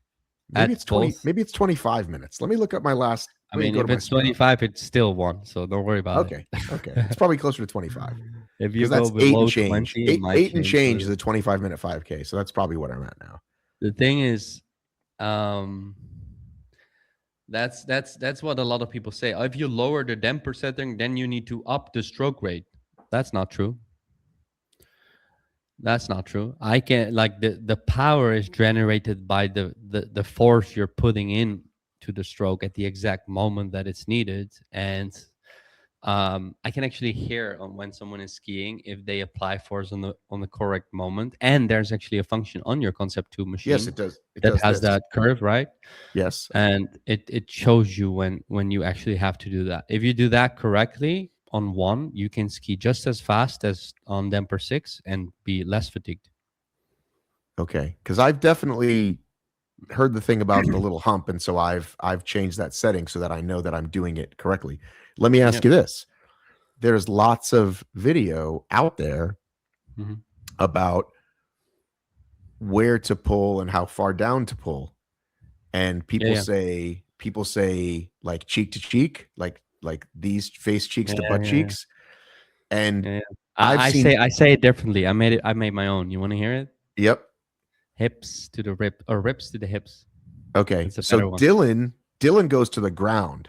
Maybe at it's 20, both. maybe it's 25 minutes. Let me look at my last. I Let me mean, go if to my it's Strava. 25, it's still 1, so don't worry about Okay. it. Okay. It's probably closer to 25. If you Because go that's 8 below and change. 20, it might 8 and change is a a 25-minute 5K. So that's probably what I'm at now. The thing is, that's what a lot of people say. If you lower the damper setting, then you need to up the stroke rate. That's not true. That's not true. I can, like, the power is generated by the force you're putting in to the stroke at the exact moment that it's needed. And I can actually hear when someone is skiing if they apply force on the correct moment. And there's actually a function on your Concept 2 machine. Yes, it does. It that does has this. that curve, right? Yes. And it shows you when you actually have to do that. If you do that correctly on 1, you can ski just as fast as on damper 6 and be less fatigued. Okay. Because I've definitely heard the thing about the little hump, and so I've changed that setting so that I know that I'm doing it correctly. Let me ask you this. There's lots of video out there about where to pull and how far down to pull. And people say like cheek to cheek, like these face cheeks to butt cheeks. And I say it differently. I made my own. You want to hear it? Yep. Hips to the rib, or ribs to the hips. Okay. So Dylan goes to the ground.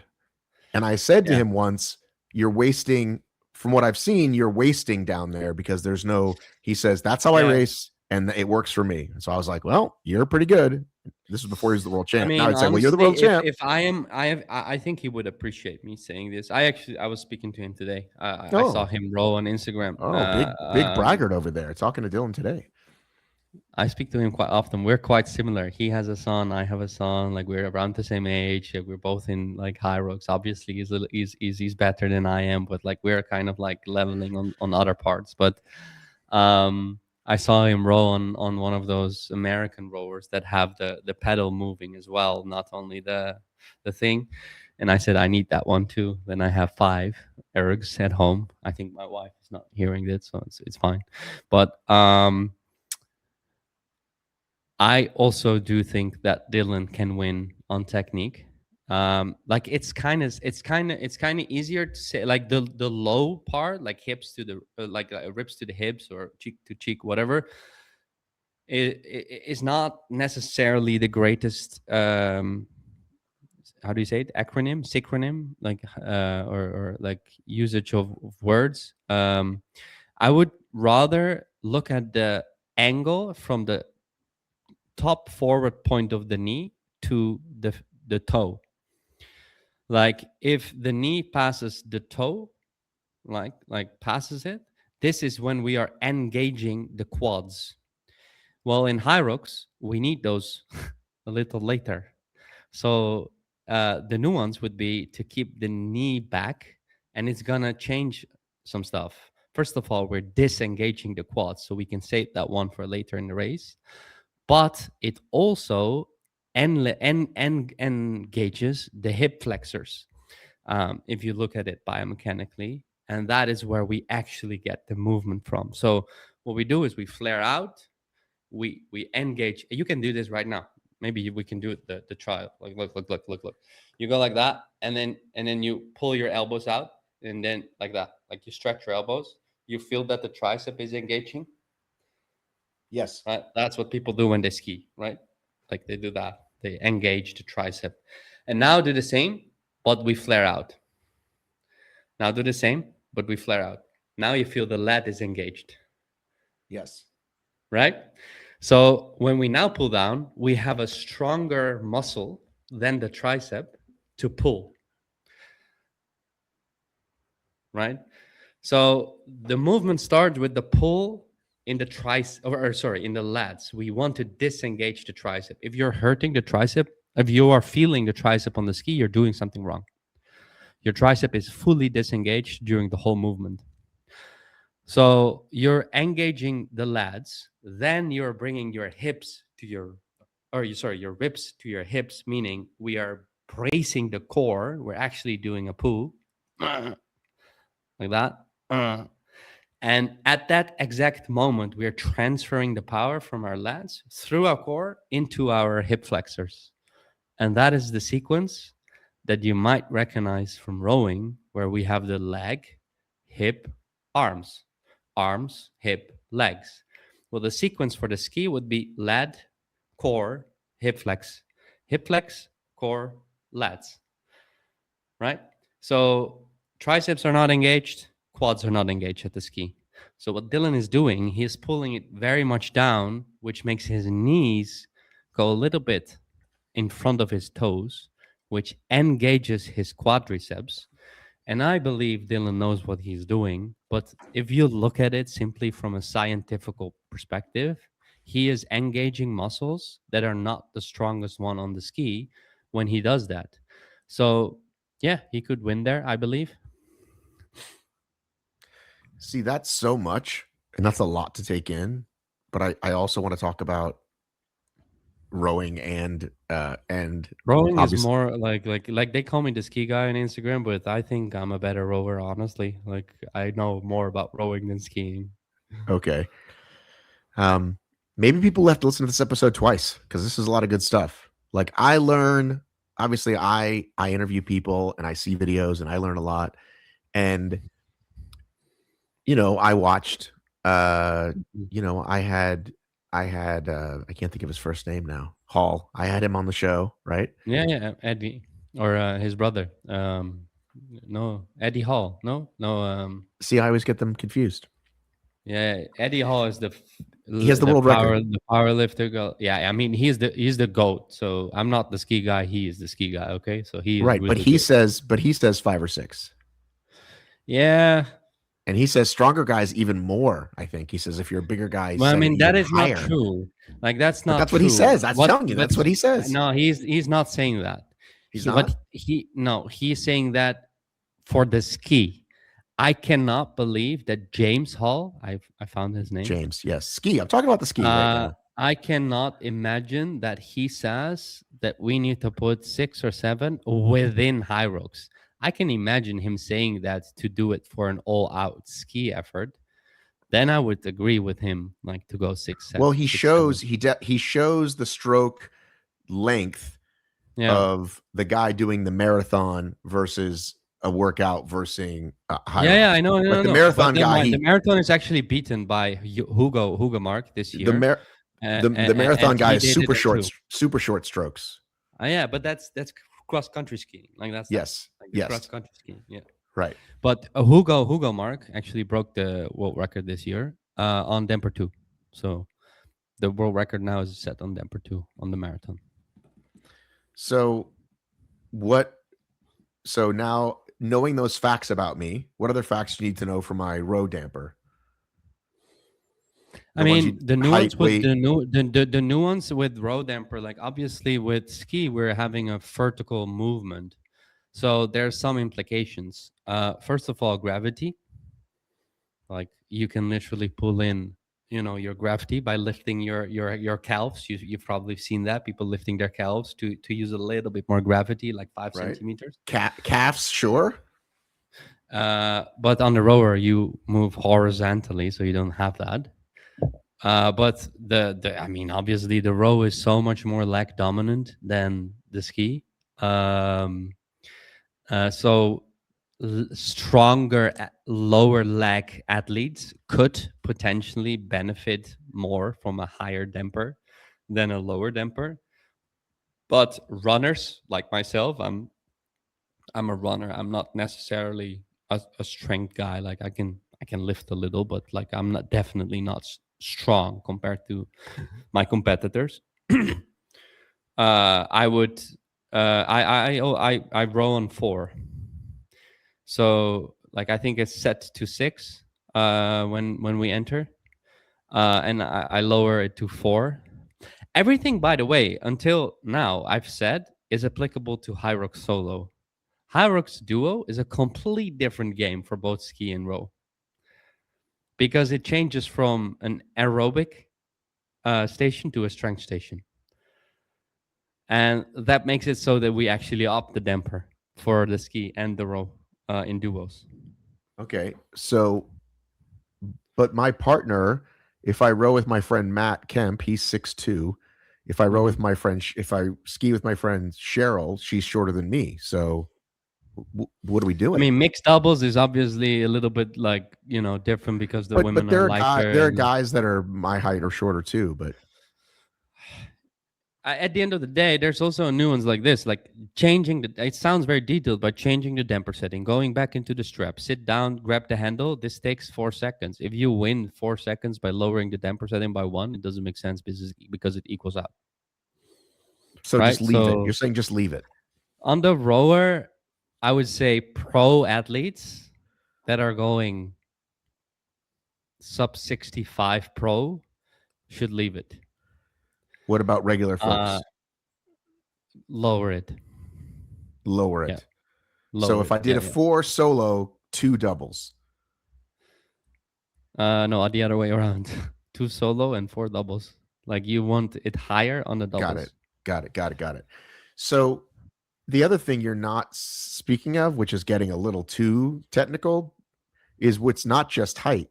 And I said to him once, you're wasting, from what I've seen, you're wasting down there because there's no, he says, that's how I race and it works for me. And so I was like, well, you're pretty good. This was before he was the world champ. I mean, now I'd honestly, say, well, you're the world champ. If I think he would appreciate me saying this. I was speaking to him today. I saw him row on Instagram. Oh, big braggart over there talking to Dylan today. I speak to him quite often. We're quite similar. He has a son. I have a son. Like, we're around the same age. We're both in like HYROX. Obviously, he's better than I am, but like we're kind of like leveling on other parts. But I saw him row on one of those American rowers that have the pedal moving as well, not only the thing. And I said, I need that one too. Then I have 5 Ergs at home. I think my wife is not hearing this, so it's fine. But I also do think that Dylan can win on technique. Like it's kind of easier to say, like the low part, like hips to the like ribs to the hips or cheek to cheek, whatever. It is not necessarily the greatest. How do you say it? Acronym, syncronym, like or like usage of words. I would rather look at the angle from the top forward point of the knee to the toe. Like if the knee passes the toe, like passes it, this is when we are engaging the quads. Well, in HYROX, we need those a little later. So the nuance would be to keep the knee back, and it's gonna change some stuff. First of all, we're disengaging the quads, so we can save that one for later in the race. But it also engages the hip flexors, if you look at it biomechanically, and that is where we actually get the movement from. So what we do is we flare out, we engage. You can do this right now. Maybe we can do it the trial. Like look. You go like that, and then you pull your elbows out, and then like that, like you stretch your elbows. You feel that the tricep is engaging. Yes. Right? That's what people do when they ski, right? Like they do that. They engage the tricep. And now do the same, but we flare out. Now do the same, but we flare out. Now you feel the lat is engaged. Yes. Right? So when we now pull down, we have a stronger muscle than the tricep to pull. Right? So the movement starts with the pull in the tricep, in the lats. We want to disengage the tricep. If you're hurting the tricep, if you are feeling the tricep on the ski, you're doing something wrong. Your tricep is fully disengaged during the whole movement. So you're engaging the lats, then you're bringing your hips to your ribs to your hips, meaning we are bracing the core. We're actually doing a poo like that. And at that exact moment, we are transferring the power from our lats through our core into our hip flexors. And that is the sequence that you might recognize from rowing, where we have the leg, hip, arms, arms, hip, legs. Well, the sequence for the ski would be lat, core, hip flex, core, lats, right? So triceps are not engaged, quads are not engaged at the ski. So what Dylan is doing, he is pulling it very much down, which makes his knees go a little bit in front of his toes, which engages his quadriceps. And I believe Dylan knows what he's doing. But if you look at it simply from a scientific perspective, he is engaging muscles that are not the strongest one on the ski when he does that. So yeah, he could win there, I believe. See, that's so much, and that's a lot to take in. But I also want to talk about rowing and Rowing is obviously. more like they call me the ski guy on Instagram, but I think I'm a better rower, honestly. Like I know more about rowing than skiing. Okay. Maybe people have to listen to this episode twice because this is a lot of good stuff. Like I learn, obviously I interview people and I see videos and I learn a lot. And I watched I had I can't think of his first name now. Hall. I had him on the show, right? Yeah, Eddie or his brother. No, Eddie Hall. No. See, I always get them confused. Yeah, Eddie Hall is He has the world record. The power lifter go. Yeah, I mean he's the GOAT. So I'm not the ski guy. He is the ski guy. Okay, so he is right, really but he says 5 or 6. Yeah. And he says stronger guys even more. I think he says if you're a bigger guy, well, I mean that is higher. not true. Like that's not. That's true. what he says. That's telling you. That's what he says. No, he's not saying that. He's not. He's saying that for the ski. I cannot believe that James Hall, I found his name. James, yes, ski. I'm talking about the ski right now. I cannot imagine that he says that we need to put 6 or 7 within HYROX. I can imagine him saying that to do it for an all-out ski effort. Then I would agree with him, like to go 6, 7. Well, he shows he shows the stroke length of the guy doing the marathon versus a workout versus high yeah, I know, like the no. marathon But guy. the marathon is actually beaten by Hugo Mark this year. The marathon guy is super short strokes. Yeah, but that's cross country skiing. Like that's yes, cross country skiing. Yeah, right. But Hugo Mark actually broke the world record this year on Demper 2. So the world record now is set on Demper 2 on the marathon. So now knowing those facts about me, what other facts do you need to know for my row damper? The nuance with the nuance with row damper, like obviously with ski, we're having a vertical movement. So there's some implications. First of all, gravity. Like you can literally pull in, your gravity by lifting your calves. You've probably seen that, people lifting their calves to use a little bit more gravity, like 5 centimeters. Calves, sure. But on the rower, you move horizontally, so you don't have that. But obviously the row is so much more leg dominant than the ski. So stronger lower leg athletes could potentially benefit more from a higher damper than a lower damper. But runners like myself, I'm a runner. I'm not necessarily a strength guy. Like I can lift a little, but like I'm definitely not strong compared to my competitors. I would I row on 4. So like I think it's set to 6 when we enter, and I lower it to 4. Everything, by the way, until now I've said is applicable to HYROX solo. HYROX duo is a complete different game for both ski and row, because it changes from an aerobic station to a strength station, and that makes it so that we actually up the damper for the ski and the row in duos. Okay, so, but my partner, if I row with my friend Matt Kemp, he's 6'2". If I row with my friend, if I ski with my friend Cheryl, she's shorter than me. So what are we doing? I mean, mixed doubles is obviously a little bit like, different because the women are lighter. There are guys that are my height or shorter too, but at the end of the day, there's also a nuance like this, like changing it sounds very detailed, but changing the damper setting, going back into the strap, sit down, grab the handle. This takes 4 seconds. If you win 4 seconds by lowering the damper setting by 1, it doesn't make sense because it equals out. So right? Just leave it. You're saying just leave it. On the rower, I would say pro athletes that are going sub 65 pro should leave it. What about regular folks? Lower it. Lower it. Yeah. So if I did a 4 solo, 2 doubles. No, the other way around. 2 solo and 4 doubles. Like you want it higher on the doubles. Got it. So the other thing you're not speaking of, which is getting a little too technical, is what's not just height.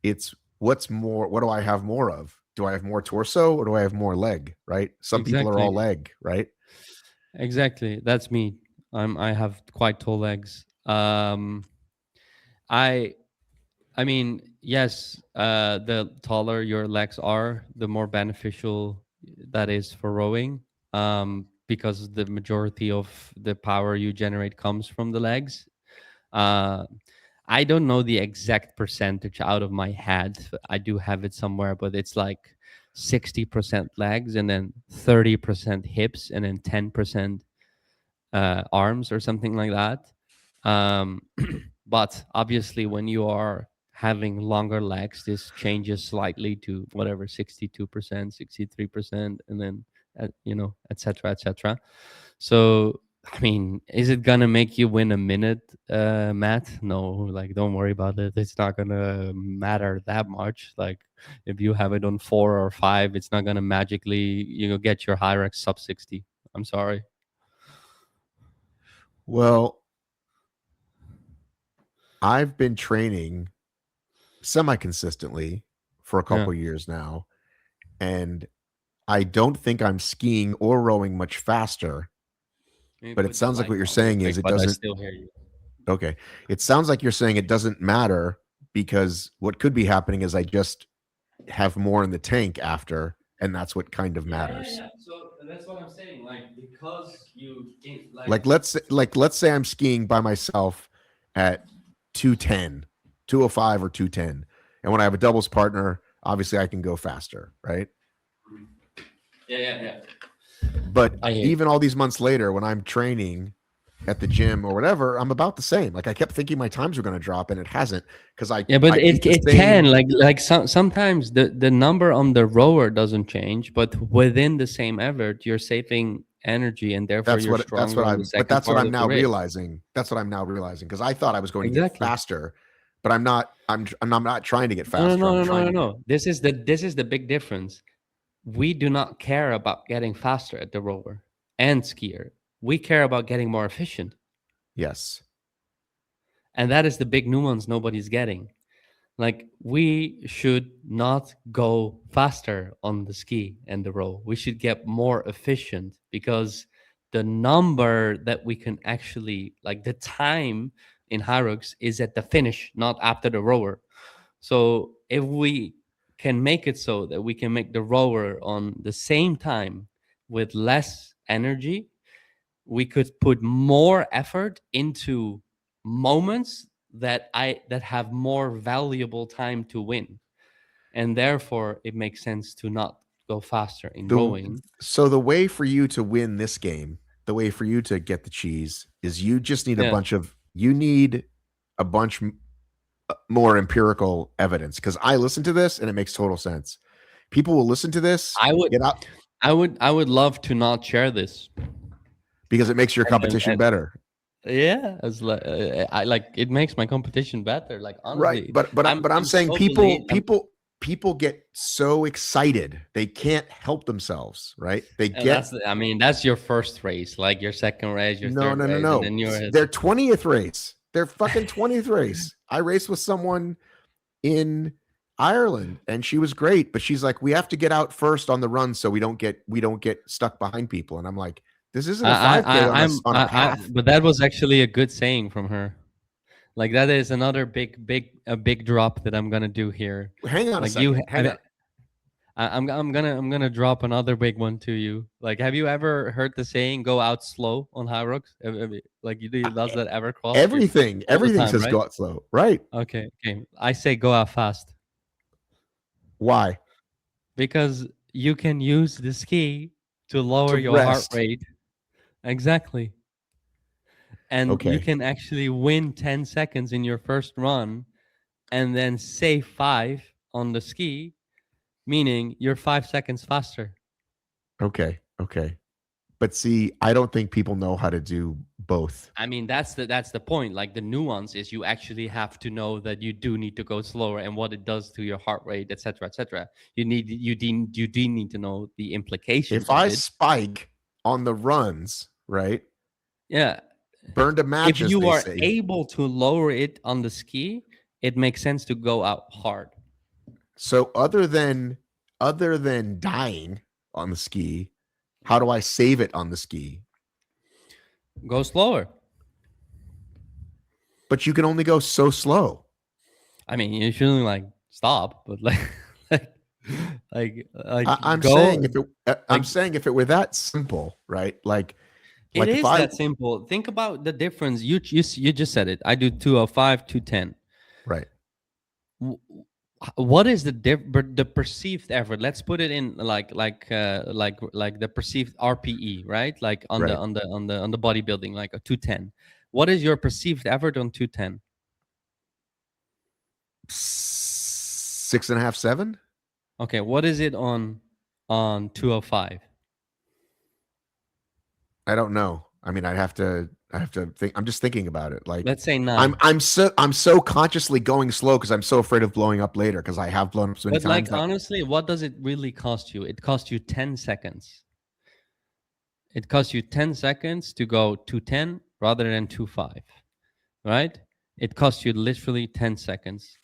It's what's more. What do I have more of? Do I have more torso or do I have more leg? Right. Some people are all leg. Right. Exactly. That's me. I have quite tall legs. I mean, yes, the taller your legs are, the more beneficial that is for rowing, because the majority of the power you generate comes from the legs. I don't know the exact percentage out of my head. I do have it somewhere, but it's like 60% legs and then 30% hips and then 10% arms or something like that. But obviously when you are having longer legs, this changes slightly to whatever, 62%, 63%, and then etc. So I mean, is it gonna make you win a minute, Matt? No, like don't worry about it. It's not gonna matter that much. Like if you have it on 4 or 5, it's not gonna magically get your HYROX sub 60. I'm sorry. Well, I've been training semi consistently for a Yeah. couple years now, and I don't think I'm skiing or rowing much faster. Let me But it put the sounds like light what you're on real saying is quick, it but I doesn't. still hear you. Okay. It sounds like you're saying it doesn't matter because what could be happening is I just have more in the tank after, and that's what kind of Yeah, yeah, matters. yeah. So that's what I'm saying. Like because Like let's say I'm skiing by myself at 210, 205 or 210. And when I have a doubles partner, obviously I can go faster, right? yeah, yeah, yeah. But I hear you. even all these months later when I'm training at the gym or whatever, I'm about the same. Like I kept thinking my times were going to drop and it hasn't because I Yeah, but I keep the it can same. sometimes the number on the rower doesn't change, but within the same effort, you're saving energy and therefore you're That's stronger what on the I'm but second that's what part I'm of the now race. realizing. That's what I'm now realizing because I thought I was going to get Exactly. faster, but I'm not. I'm not trying to get No, no, faster. no, I'm no, no, trying no, to get. no. This is the big difference. We do not care about getting faster at the rower and skier. We care about getting more efficient, Yes. and that is the big nuance nobody's getting. Like we should not go faster on the ski and the row. We should get more efficient because the number that we can actually like the time in HYROX is at the finish, not after the rower. So if we can make it so that we can make the rower on the same time with less energy, we could put more effort into moments that have more valuable time to win, and therefore it makes sense to not go faster in The rowing. so the way for you to win this game, the way for you to get the cheese is you just need Yeah, a bunch more empirical evidence because I listen to this and it makes total sense. People will listen to this, i would get out I would love to not share this. because it makes your competition And better. yeah, as like I like it makes my competition better, like Right. honestly. But I'm I'm saying so believe people get so excited. They can't help themselves, right? They and get that's I mean that's your first race, like your second race, your no, third no, no, race, and no. then your Their 20th race. Their fucking 20th race. I raced with someone in Ireland and she was great, but she's like, we have to get out first on the run so we don't get stuck behind people. And I'm like, this isn't a 5K on a path. but that was actually a good saying from her. Like that is another big drop that I'm gonna do here. Hang on a Like you, second. Hang on. I'm gonna drop another big one to you. Like, have you ever heard the saying "go out slow" on high rocks? Like, does that ever cross you all the Everything time, says right? go out slow. Right. Okay, okay. I say go out fast Why? because you can use the ski to To lower your heart rest. rate. Exactly. And you Okay. can actually win 10 seconds in your first run and then save 5 on the ski, meaning you're 5 seconds faster. Okay. Okay. But see, I don't think people know how to do both. I mean, that's the point. Like the nuance is you actually have to know that you do need to go slower and what it does to your heart rate, etc., etc. You do need to know the If implications I of it. spike on the runs, right? Yeah. Burn to If match, as you they are say. able to lower it on the ski, it makes sense to go out hard. So other than dying on the ski, how do I save it on the ski? Go slower. But you can only go so slow. I mean, you shouldn't like stop, but like like like I'm go saying if it I'm like saying if it were that simple, right? it If is I that simple. Think about the difference. You just said it. I do 205, 210. right, What is the perceived effort? Let's put it in like the perceived RPE, right? Like on the right. on the on the on the bodybuilding, like a 210. What is your perceived effort on 210? 6.5, 7? Okay, what is it on 205? I don't know. I mean, I have to think. I'm just thinking about it. Like, Let's say 9. I'm so consciously going slow because I'm so afraid of blowing up later because I have blown up so many But like times. honestly, what does it really cost you? It costs you 10 seconds. It costs you 10 seconds to go 210 rather than 25, right? It costs you literally 10 seconds.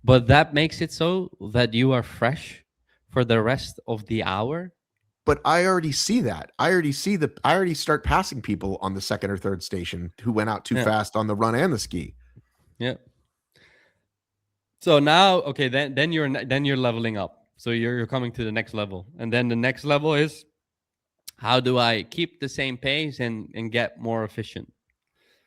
But that makes it so that you are fresh for the rest of the hour. But I already see that. I already start passing people on the second or third station who went out too Yeah. fast on the run and the ski. Yeah. So now, okay, then you're leveling up. So you're coming to the next level. And then the next level is, how do I keep the same pace and get more efficient?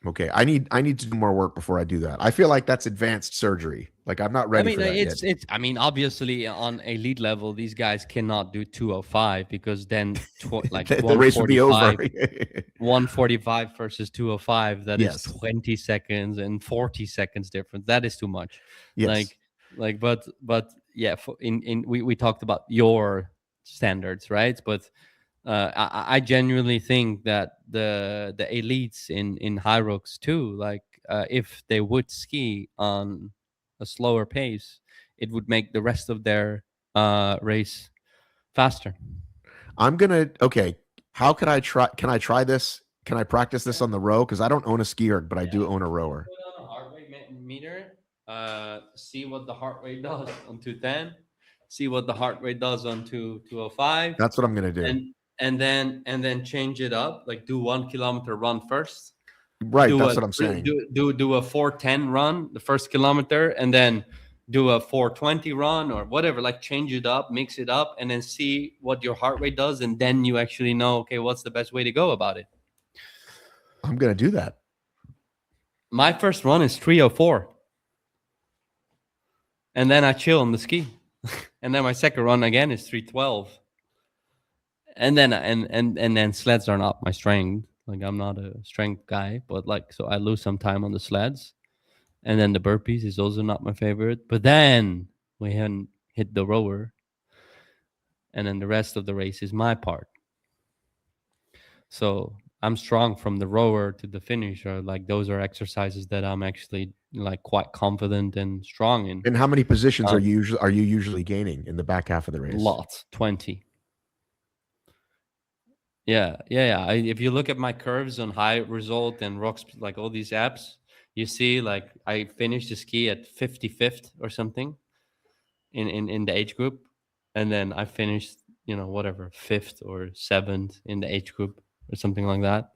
Okay, I need to do more work before I do that. I feel like that's advanced surgery. Like I'm not I ready mean, for that yet. it's. I mean, obviously, on elite level, these guys cannot do 205 because then like The race would be over. 145 versus 205. That is Yes. 20 seconds and 40 seconds difference. That is too much. Yes. But yeah, we talked about your standards, right? But I genuinely think that the elites in HYROX too, like if they would ski on a slower pace, it would make the rest of their race faster. I'm gonna. Okay. How could I try? Can I try this? Can I practice this on the row? Because I don't own a SkiErg, but I do own a rower. Put on a heart rate meter. See what the heart rate does on 210. See what the heart rate does on 205. That's what I'm gonna do. And then change it up. Like do 1 kilometer run first. Right. Do That's a what I'm saying. do a 410 run the first kilometer, and then do a 420 run or whatever. Like change it up, mix it up, and then see what your heart rate does, and then you actually know, okay, what's the best way to go about it. I'm gonna do that. My first run is 304, and then I chill on the ski, and then my second run again is 312, and then sleds are not my strength. Like I'm not a strength guy, but like so I lose some time on the sleds. And then the burpees is also not my favorite. But then we hadn't hit the rower. And then the rest of the race is my part. So I'm strong from the rower to the finisher. Like those are exercises that I'm actually like quite confident and strong in. And how many positions are you usually gaining in the back half of the race? Lots, 20. Yeah. If you look at my curves on High Result and Rocks, like all these apps, you see like I finished the ski at 55th or something in the age group, and then I finished, whatever, 5th or 7th in the age group or something like that.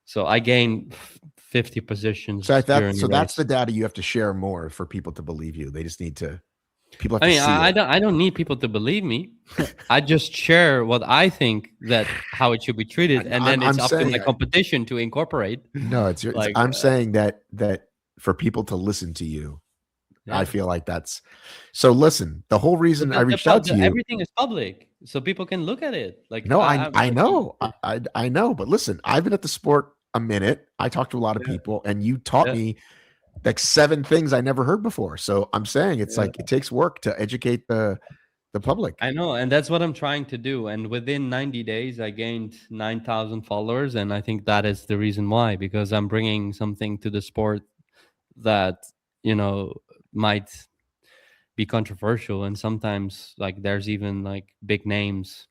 So I gained 50 positions So during the that's race. the data you have to share more for people to believe you. They just need to. People have I to mean, see it. I don't need people to believe me. I just share what I think that how it should be treated, and then it's up to the competition to incorporate. No, I'm saying that for people to listen to you, I feel like that's so. Listen, the whole reason I reached out to you, everything is public, so people can look at it. Like no, I know, I know, but listen, I've been at the sport a minute. I talked to a lot of people, and you taught me like 7 things I never heard before. So I'm saying it's like it takes work to educate the public. I know, and that's what I'm trying to do. And within 90 days, I gained 9,000 followers, and I think that is the reason why, because I'm bringing something to the sport that might be controversial, and sometimes like there's even like big names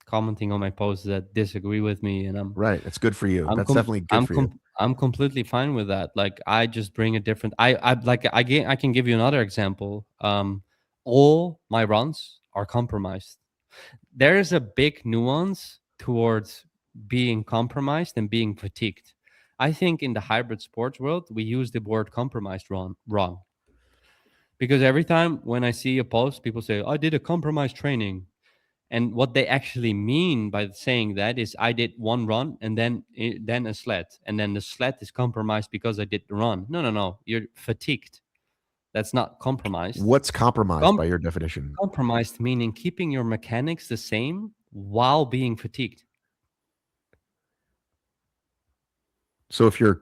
commenting on my posts that disagree with me, and I'm right. It's good for you. That's definitely good for you. I'm completely fine with that. Like I just bring a different. I can give you another example. All my runs are compromised. There is a big nuance towards being compromised and being fatigued. I think in the hybrid sports world, we use the word compromised wrong. Because every time when I see a post, people say, I did a compromised training. And what they actually mean by saying that is I did one run and then a sled. And then the sled is compromised because I did the run. No. You're fatigued. That's not compromised. What's compromised by your definition? Compromised meaning keeping your mechanics the same while being fatigued. So so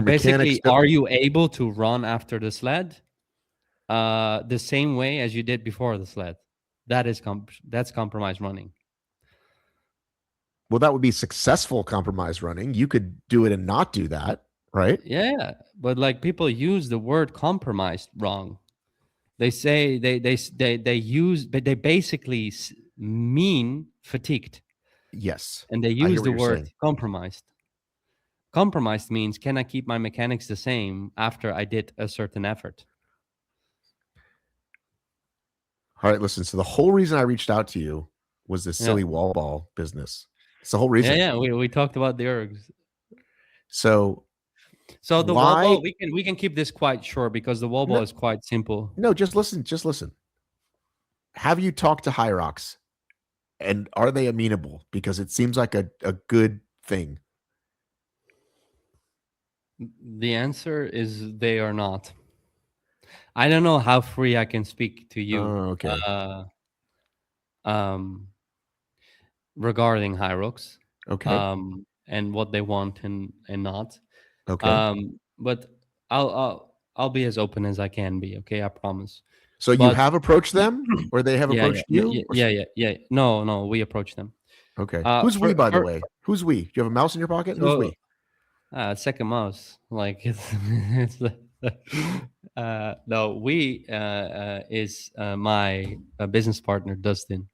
basically, are you able to run after the sled the same way as you did before the sled? That's compromised running. Well, that would be successful compromise running. You could do it and not do that, right? Yeah, but like people use the word compromised wrong. They say they use, but they basically mean fatigued, Yes. and they I hear use what the you're word saying. compromised. Compromised means, can I keep my mechanics the same after I did a certain effort? All right, listen. So the whole reason I reached out to you was this Yeah, silly wall ball business. It's the whole yeah, reason. yeah. We talked about the ergs. So So the wall why? ball, we can keep this quite short because the wall ball No, is quite simple. no, just listen. Just listen. Have you talked to HYROX, and are they amenable? Because it seems like a good thing. The answer is they are not. I don't know how free I can speak to you Oh, okay. uh, um, regarding HYROX, Okay. and what they want and not. Okay. But I'll be as open as I can be. Okay, I promise. So you But have approached them, or they have yeah, yeah, approached yeah, you? yeah, yeah, yeah, yeah. No, no, we approach them. Okay. Who's we, by the For way? Who's we? Do you have a mouse in your pocket? Who's so we? second mouse, like it's no, we is my business partner Dustin.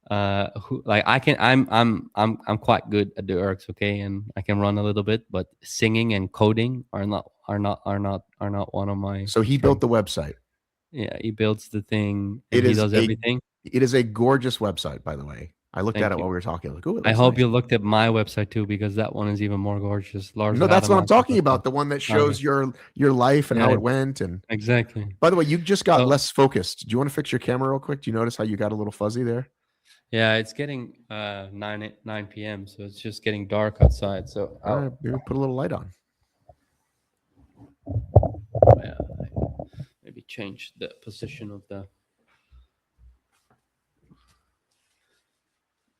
Who, like, I'm quite good at the ergs, okay, and I can run a little bit, but singing and coding are not one of my So he built strengths. the website. Yeah, he builds the thing and It he is does a everything. it is a gorgeous website, by the way. I looked at Thank it while you. we were talking. Like, oh, it I looks hope nice. you looked at my website too, because that one is even more gorgeous. Lars No, would have that's a what I'm massive talking website. about. The one that Okay. shows your life and Yeah, how it went. And exactly. by the way, you just got So less focused. Do you want to fix your camera real quick? Do you notice how you got a little fuzzy there? yeah, it's getting 9 p.m. So it's just getting dark outside. So All right, maybe put a little light on. yeah, maybe change the position of the.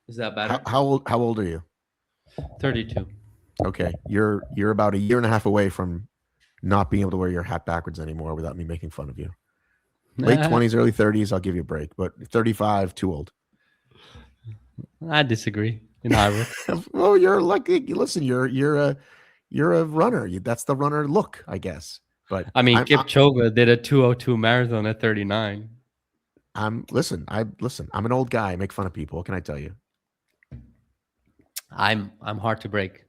Is that How, better? how old how old are you? 32. Okay, you're about a year and a half away from not being able to wear your hat backwards anymore without me making fun of you. Late 20s, early 30s, I'll give you a break, but 35, too old. I disagree. In HYROX. Well, you're lucky. Listen, you're a runner. That's the runner look, I guess. But I mean, Kipchoge did a 2:02 marathon at 39. listen. I'm an old guy. I make fun of people. What can I tell you? I'm hard to break.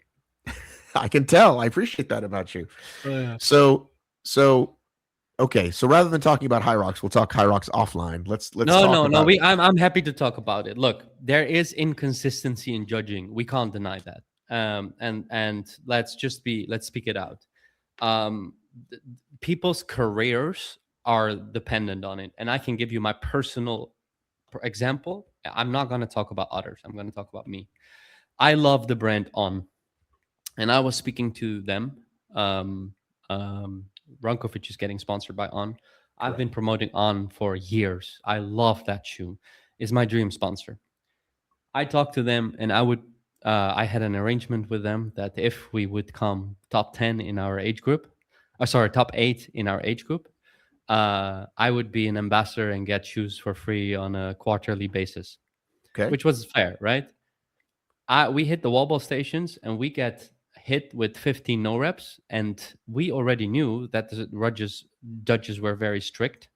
I can tell. I appreciate that about you. Oh, yeah. So okay. So rather than talking about HYROX, we'll talk HYROX offline. Let's No, talk no, no. about. I'm happy to talk about it. Look, there is inconsistency in judging. We can't deny that. And let's speak it out. Um, People's careers are dependent on it, and I can give you my personal example. I'm not going to talk about others. I'm going to talk about me. I love the brand On, and I was speaking to them. Um, Rankovic is getting sponsored by On. I've Correct. been promoting On for years. I love that shoe. It's my dream sponsor. I talked to them, and I had an arrangement with them that if we would come top 10 in our age group, sorry, top 8 in our age group, I would be an ambassador and get shoes for free on a quarterly basis, Okay. which was fair, right? We hit the wall ball stations and we get hit with 15 no reps, and we already knew that the judges were very strict.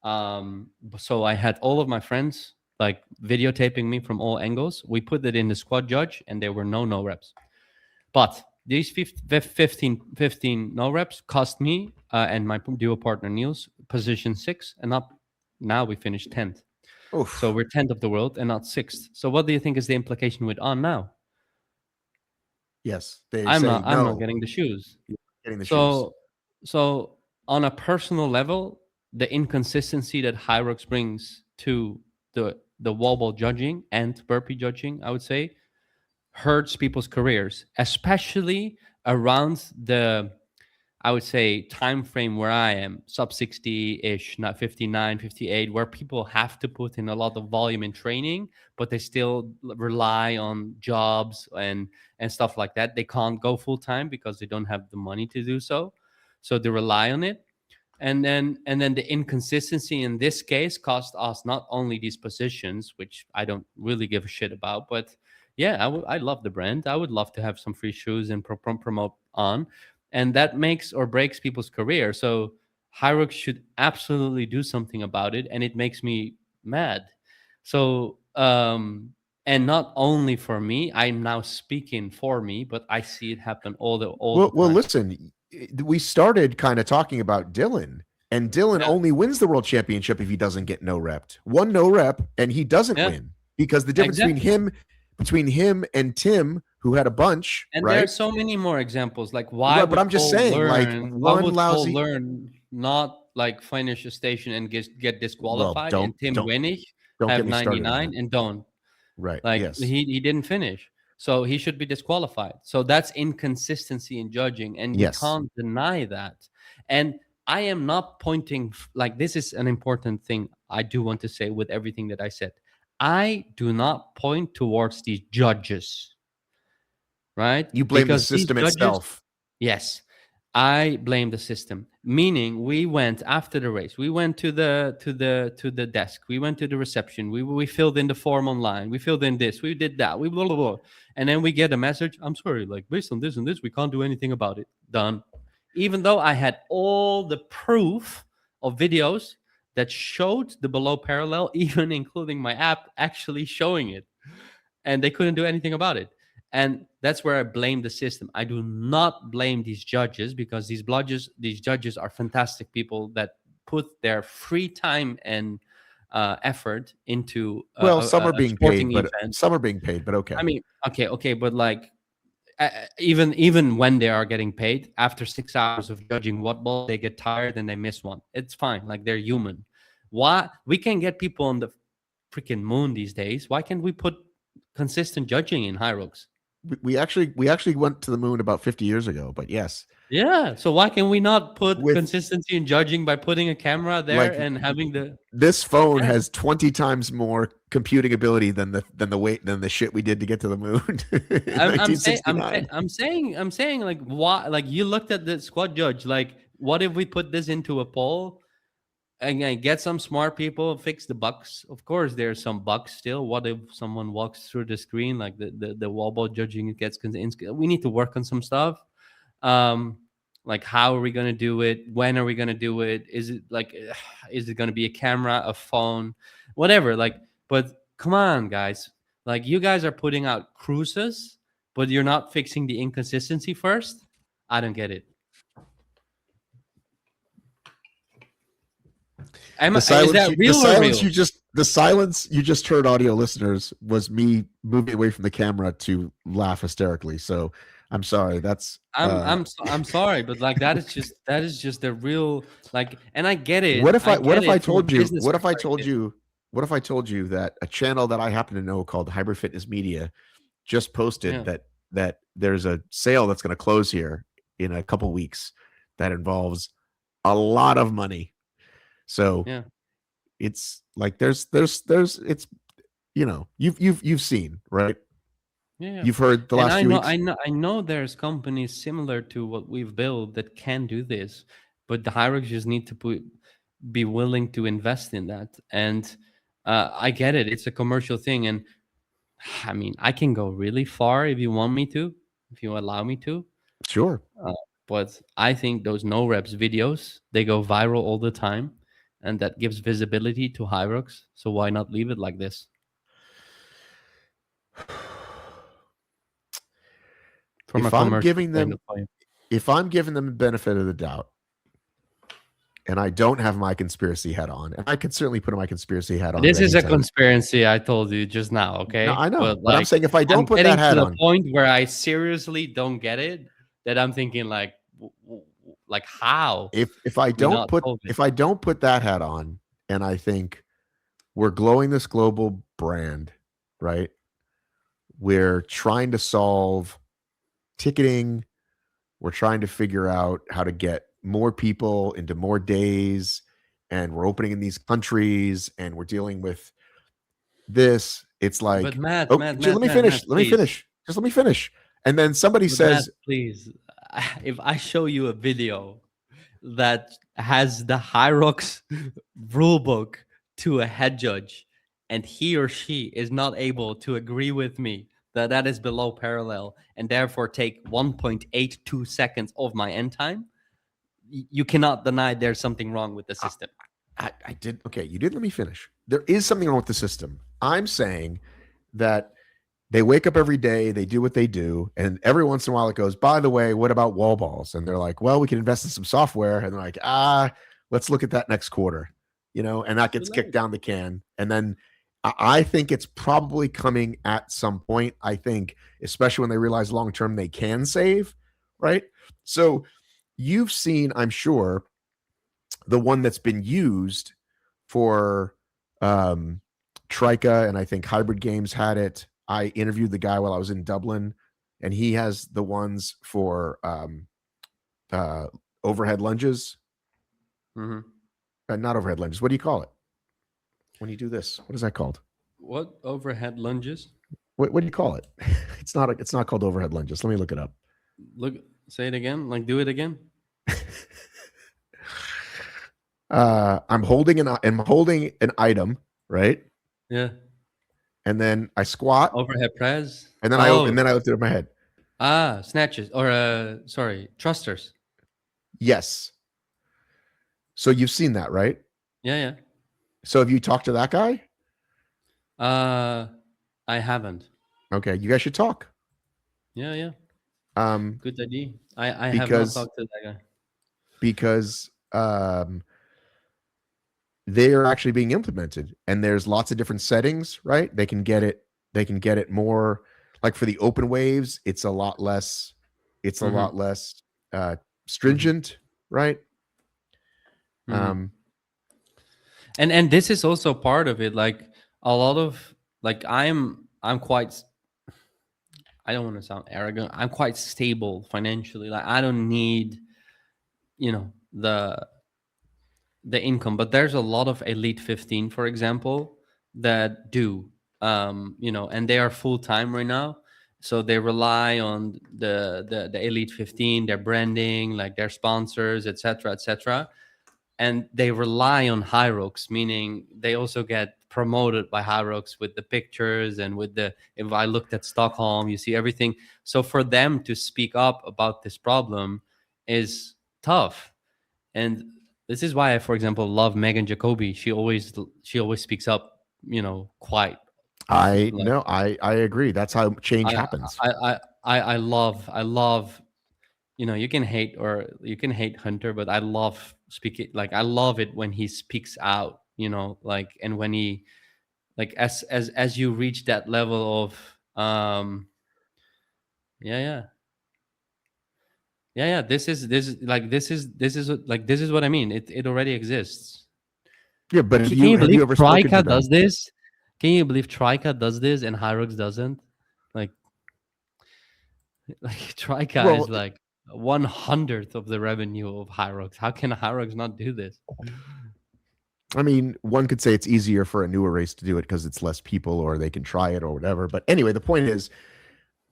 So I had all of my friends like videotaping me from all angles. We put it in the squad judge, and there were no reps. But these 15 no reps cost me and my duo partner Niels position 6, and up now we finished 10th. So Oof. we're 10th of the world and not 6th. So what do you think is the implication with On now? Yes. They I'm say not I'm not no. getting the shoes. You're getting the shoes. So so on a personal level, the inconsistency that HYROX brings to the wall ball judging and burpee judging, I would say, hurts people's careers, especially around the, I would say, time frame where I am, sub 60-ish, not 59, 58, where people have to put in a lot of volume in training, but they still rely on jobs and stuff like that. They can't go full time because they don't have the money to do so. So they rely on it. And then the inconsistency in this case cost us not only these positions, which I don't really give a shit about, but Yeah, I love the brand. I would love to have some free shoes and promote on, and that makes or breaks people's career. So HYROX should absolutely do something about it, and it makes me mad. So and not only for me, I'm now speaking for me, but I see it happen all the Well, time. listen, we started kind of talking about Dylan, and Dylan Yeah, only wins the world championship if he doesn't get no rep. One no rep, and he doesn't yeah, win because the difference exactly. between him and Tim, who had a bunch, And there are right? so many more examples. Like, why Right, but would I'm just Cole saying, like learn? Why one would Cole lousy. learn not like finish a station and get Well, disqualified, and Tim Winnick don't have get me started on 99 that. and don't? Right? Like Yes. he didn't finish, so he should be disqualified. So that's inconsistency in judging, and we Yes. can't deny that. And I am not pointing like this is an important thing I do want to say with everything that I said. I do not point towards these judges, right? You blame the Because these system judges, itself. yes, I blame the system. Meaning, we went after the race. We went to the desk. We went to the reception. We filled in the form online. We filled in this. We did that. We blah blah blah. And then we get a message. I'm sorry, like based on this and this, we can't do anything about it. Done. Even though I had all the proof of videos that showed the below parallel, even including my app actually showing it, and they couldn't do anything about it. And that's where I blame the system. I do not blame these judges, because these judges are fantastic people that put their free time and effort into Well, some are a being paid, sporting but event. some are being paid, but I okay. mean, okay, but like even when they are getting paid, after 6 hours of judging what ball, they get tired and they miss one. It's fine. Like, they're human. Why we can get people on the freaking moon these days? Why can't we put consistent judging in HYROX? We actually went to the moon about 50 years ago, but yes. Yeah. So why can we not put With consistency in judging by putting a camera there like and having the this phone yeah. has 20 times more computing ability than the shit we did to get to the moon in I'm saying I'm saying 1969. I'm saying like, why, like, you looked at the squad judge, like, what if we put this into a poll and get some smart people, fix the bugs? Of course there's some bugs still. What if someone walks through the screen, like the wall ball judging, it gets we need to work on some stuff. um like, how are we going to do it? When are we going to do it? Is it like is it going to be a camera, a phone, whatever? Like, but come on, guys. Like, you guys are putting out cruises, but you're not fixing the inconsistency first. I don't get it. Is that The real or silence real? you just heard, audio listeners, was me moving away from the camera to laugh hysterically. So I'm sorry. That's I'm sorry, but like, that is just the real, like. And I get it. I what get if I it from a told you business perspective. what if I told you that a channel that I happen to know called Hybrid Fitness Media just posted Yeah, that there's a sale that's going to close here in a couple weeks that involves a lot of money. So yeah. it's like there's it's you've seen, right? Yeah, yeah. You've heard the And last I few know, weeks. I know there's companies similar to what we've built that can do this, but the hierarchies just need to be willing to invest in that. And I get it; it's a commercial thing, and I mean, I can go really far if you want me to, if you allow me to. Sure. Uh, but I think those no reps videos, they go viral all the time, and that gives visibility to Hyrox. So why not leave it like this? From a If I'm commercial giving point them of view. if I'm giving them the benefit of the doubt, and I don't have my conspiracy hat on, and I could certainly put my conspiracy hat on at This is any a time. conspiracy, I told you just now, No, okay? I know, But but I'm like, saying if I don't I'm put that getting to hat the on, point where I seriously don't get it, that I'm thinking like, like, how if I we don't not put told it? if I don't put that hat on, and I think we're glowing this global brand, right? We're trying to solve ticketing. We're trying to figure out how to get more people into more days, and we're opening in these countries, and we're dealing with this. It's But like, Matt, oh, Matt, let Matt, me Matt, Matt, finish. Let me please. finish. Just let me finish. And then somebody But Matt, says, please. If I show you a video that has the Hyrox rule book to a head judge, and he or she is not able to agree with me, that is below parallel, and therefore take 1.82 seconds of my end time, you cannot deny there's something wrong with the system. I did. Okay, you did let me finish. There is something wrong with the system. I'm saying that they wake up every day, they do what they do, and every once in a while it goes, by the way, what about wall balls? And they're like, well, we can invest in some software. And they're like, let's look at that next quarter, and that gets kicked down the can. And then I think it's probably coming at some point. I think, especially when they realize long term they can save, right? So you've seen, I'm sure, the one that's been used for Trika, and I think Hybrid Games had it. I interviewed the guy while I was in Dublin, and he has the ones for overhead lunges. Not overhead lunges. What do you call it when you do this? What is that called? What, overhead lunges? What do you call it? It's not called overhead lunges. Let me look it up. Say it again. Like, do it again. I'm holding an item, right? Yeah. And then I squat. Overhead press. And then I lift it up my head. Snatches or thrusters. Yes. So you've seen that, right? Yeah. So have you talked to that guy? I haven't. Okay, you guys should talk. Yeah. Good idea. I have not talked to that guy. Because they are actually being implemented, and there's lots of different settings, right? They can get it more, like for the open waves, it's a lot less stringent, right? And this is also part of it. Like a lot of, like, I'm quite, I don't want to sound arrogant, I'm quite stable financially. Like, I don't need, the income, but there's a lot of Elite 15, for example, that do, and they are full-time right now. So they rely on the Elite 15, their branding, like their sponsors, etc. And they rely on HYROX, meaning they also get promoted by HYROX with the pictures and with if I looked at Stockholm, you see everything. So for them to speak up about this problem is tough. And this is why I, for example, love Megan Jacoby. She always speaks up, quite. I agree. That's how change happens. I love, you can hate Hunter, but I love speaking. Like, I love it when he speaks out, like, and when he, like, as you reach that level of, this is what I mean. It already exists. Yeah, but can you believe Trika does this? Can you believe Trika does this and HYROX doesn't? Like Trika is like 1/100th of the revenue of HYROX. How can HYROX not do this? I mean, one could say it's easier for a newer race to do it because it's less people, or they can try it or whatever. But anyway, the point is,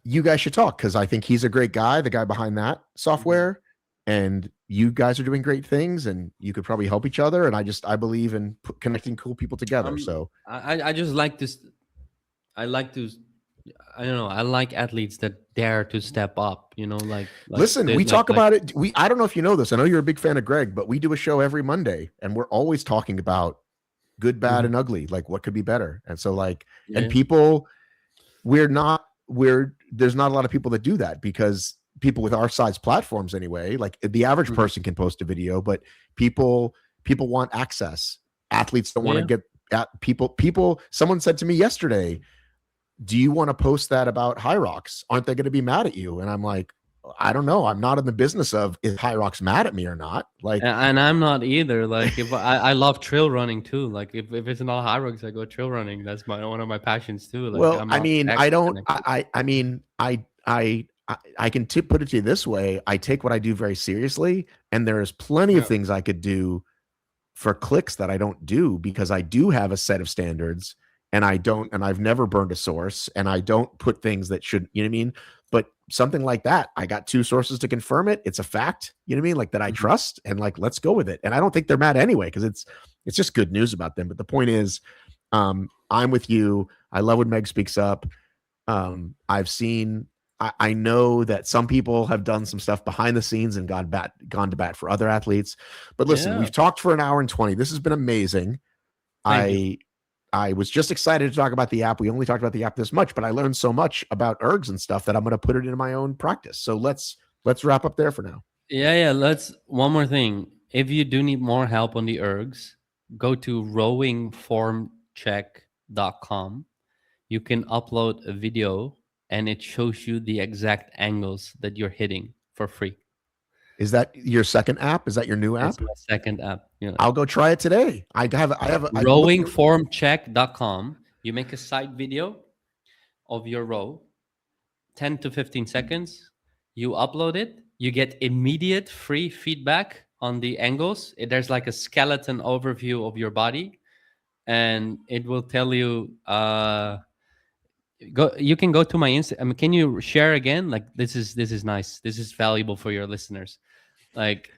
you guys should talk, because I think he's a great guy, the guy behind that software, and you guys are doing great things, and you could probably help each other. And I believe in connecting cool people together. So I just like this. I don't know. I like athletes that dare to step up. Listen, we talk about it. I don't know if you know this. I know you're a big fan of Greg, but we do a show every Monday, and we're always talking about good, bad, and ugly. Like, what could be better? And so, and people, there's not a lot of people that do that, because people with our size platforms anyway, like the average person can post a video, but people want access. Athletes don't want to get at people. Someone said to me yesterday, do you want to post that about HYROX? Aren't they going to be mad at you? And I'm like, I don't know. I'm not in the business of, is HYROX mad at me or not? Like, and I'm not either. Like, if I love trail running too. Like, if it's not HYROX, I go trail running. That's one of my passions too. Like, well, I mean, I can put it to you this way. I take what I do very seriously, and there's plenty of things I could do for clicks that I don't do, because I do have a set of standards, and I've never burned a source, and I don't put things that should, you know what I mean? But something like that, I got 2 sources to confirm it. It's a fact, you know what I mean? Like, that I trust, and like, let's go with it. And I don't think they're mad anyway, because it's just good news about them. But the point is, I'm with you. I love when Meg speaks up. I've seen. I know that some people have done some stuff behind the scenes and gone to bat for other athletes. But listen, Yeah. we've talked for an hour and 20. This has been amazing. Thank you. I was just excited to talk about the app. We only talked about the app this much, but I learned so much about ergs and stuff that I'm going to put it into my own practice. So let's wrap up there for now. Yeah. Let's one more thing. If you do need more help on the ergs, go to rowingformcheck.com. You can upload a video and it shows you the exact angles that you're hitting for free. Is that your second app? Is that your new It's app? my second app. I'll go try it today. I looked through. Rowingformcheck.com. You make a side video of your row, 10 to 15 seconds. You upload it. You get immediate free feedback on the angles. There's like a skeleton overview of your body, and it will tell you. You can go to my Insta. I mean, can you share again? Like this is nice. This is valuable for your listeners. Like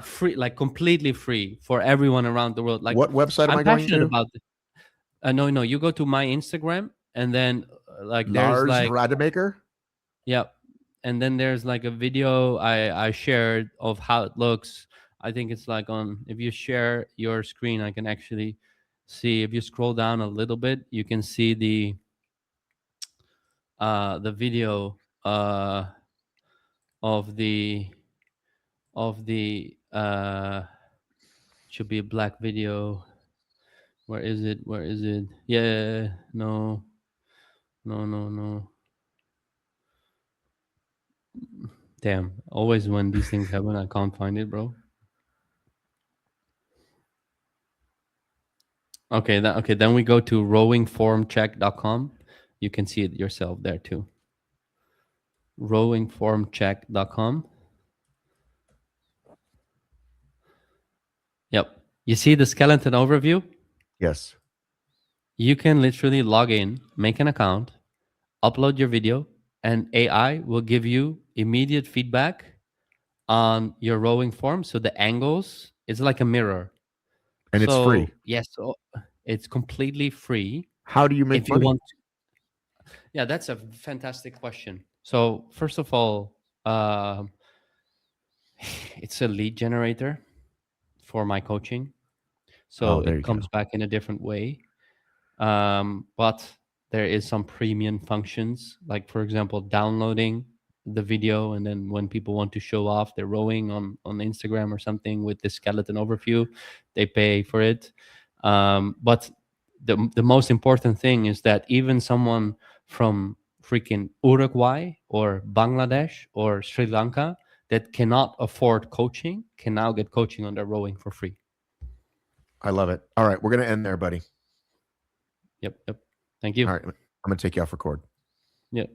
free, like completely free for everyone around the world. Like What website am I'm I going passionate to? about it. No, you go to my Instagram and then like there's Lars like Rademacher. yeah, and then there's like a video I shared of how it looks. I think it's like on if you share your screen, I can actually see if you scroll down a little bit, you can see the video of the should be a black video. Where is it? Yeah, no. Damn, always when these things happen I can't find it, bro. Okay, then we go to rowingformcheck.com. You can see it yourself there too. Rowingformcheck.com. Yep. You see the skeleton overview? Yes. You can literally log in, make an account, upload your video, and AI will give you immediate feedback on your rowing form. So the angles is like a mirror. And it's free. So yes, so it's completely free. How do you make If you money? want to, yeah, that's a fantastic question. So first of all, um, it's a lead generator for my coaching. So Oh, there you it go. comes back in a different way. But there is some premium functions, like for example, downloading the video, and then when people want to show off their rowing on Instagram or something with the skeleton overview, they pay for it. But the most important thing is that even someone from freaking Uruguay or Bangladesh or Sri Lanka that cannot afford coaching can now get coaching on their rowing for free. I love it. All right, we're going to end there, buddy. Yep. Thank you. All right, I'm going to take you off record. Yep.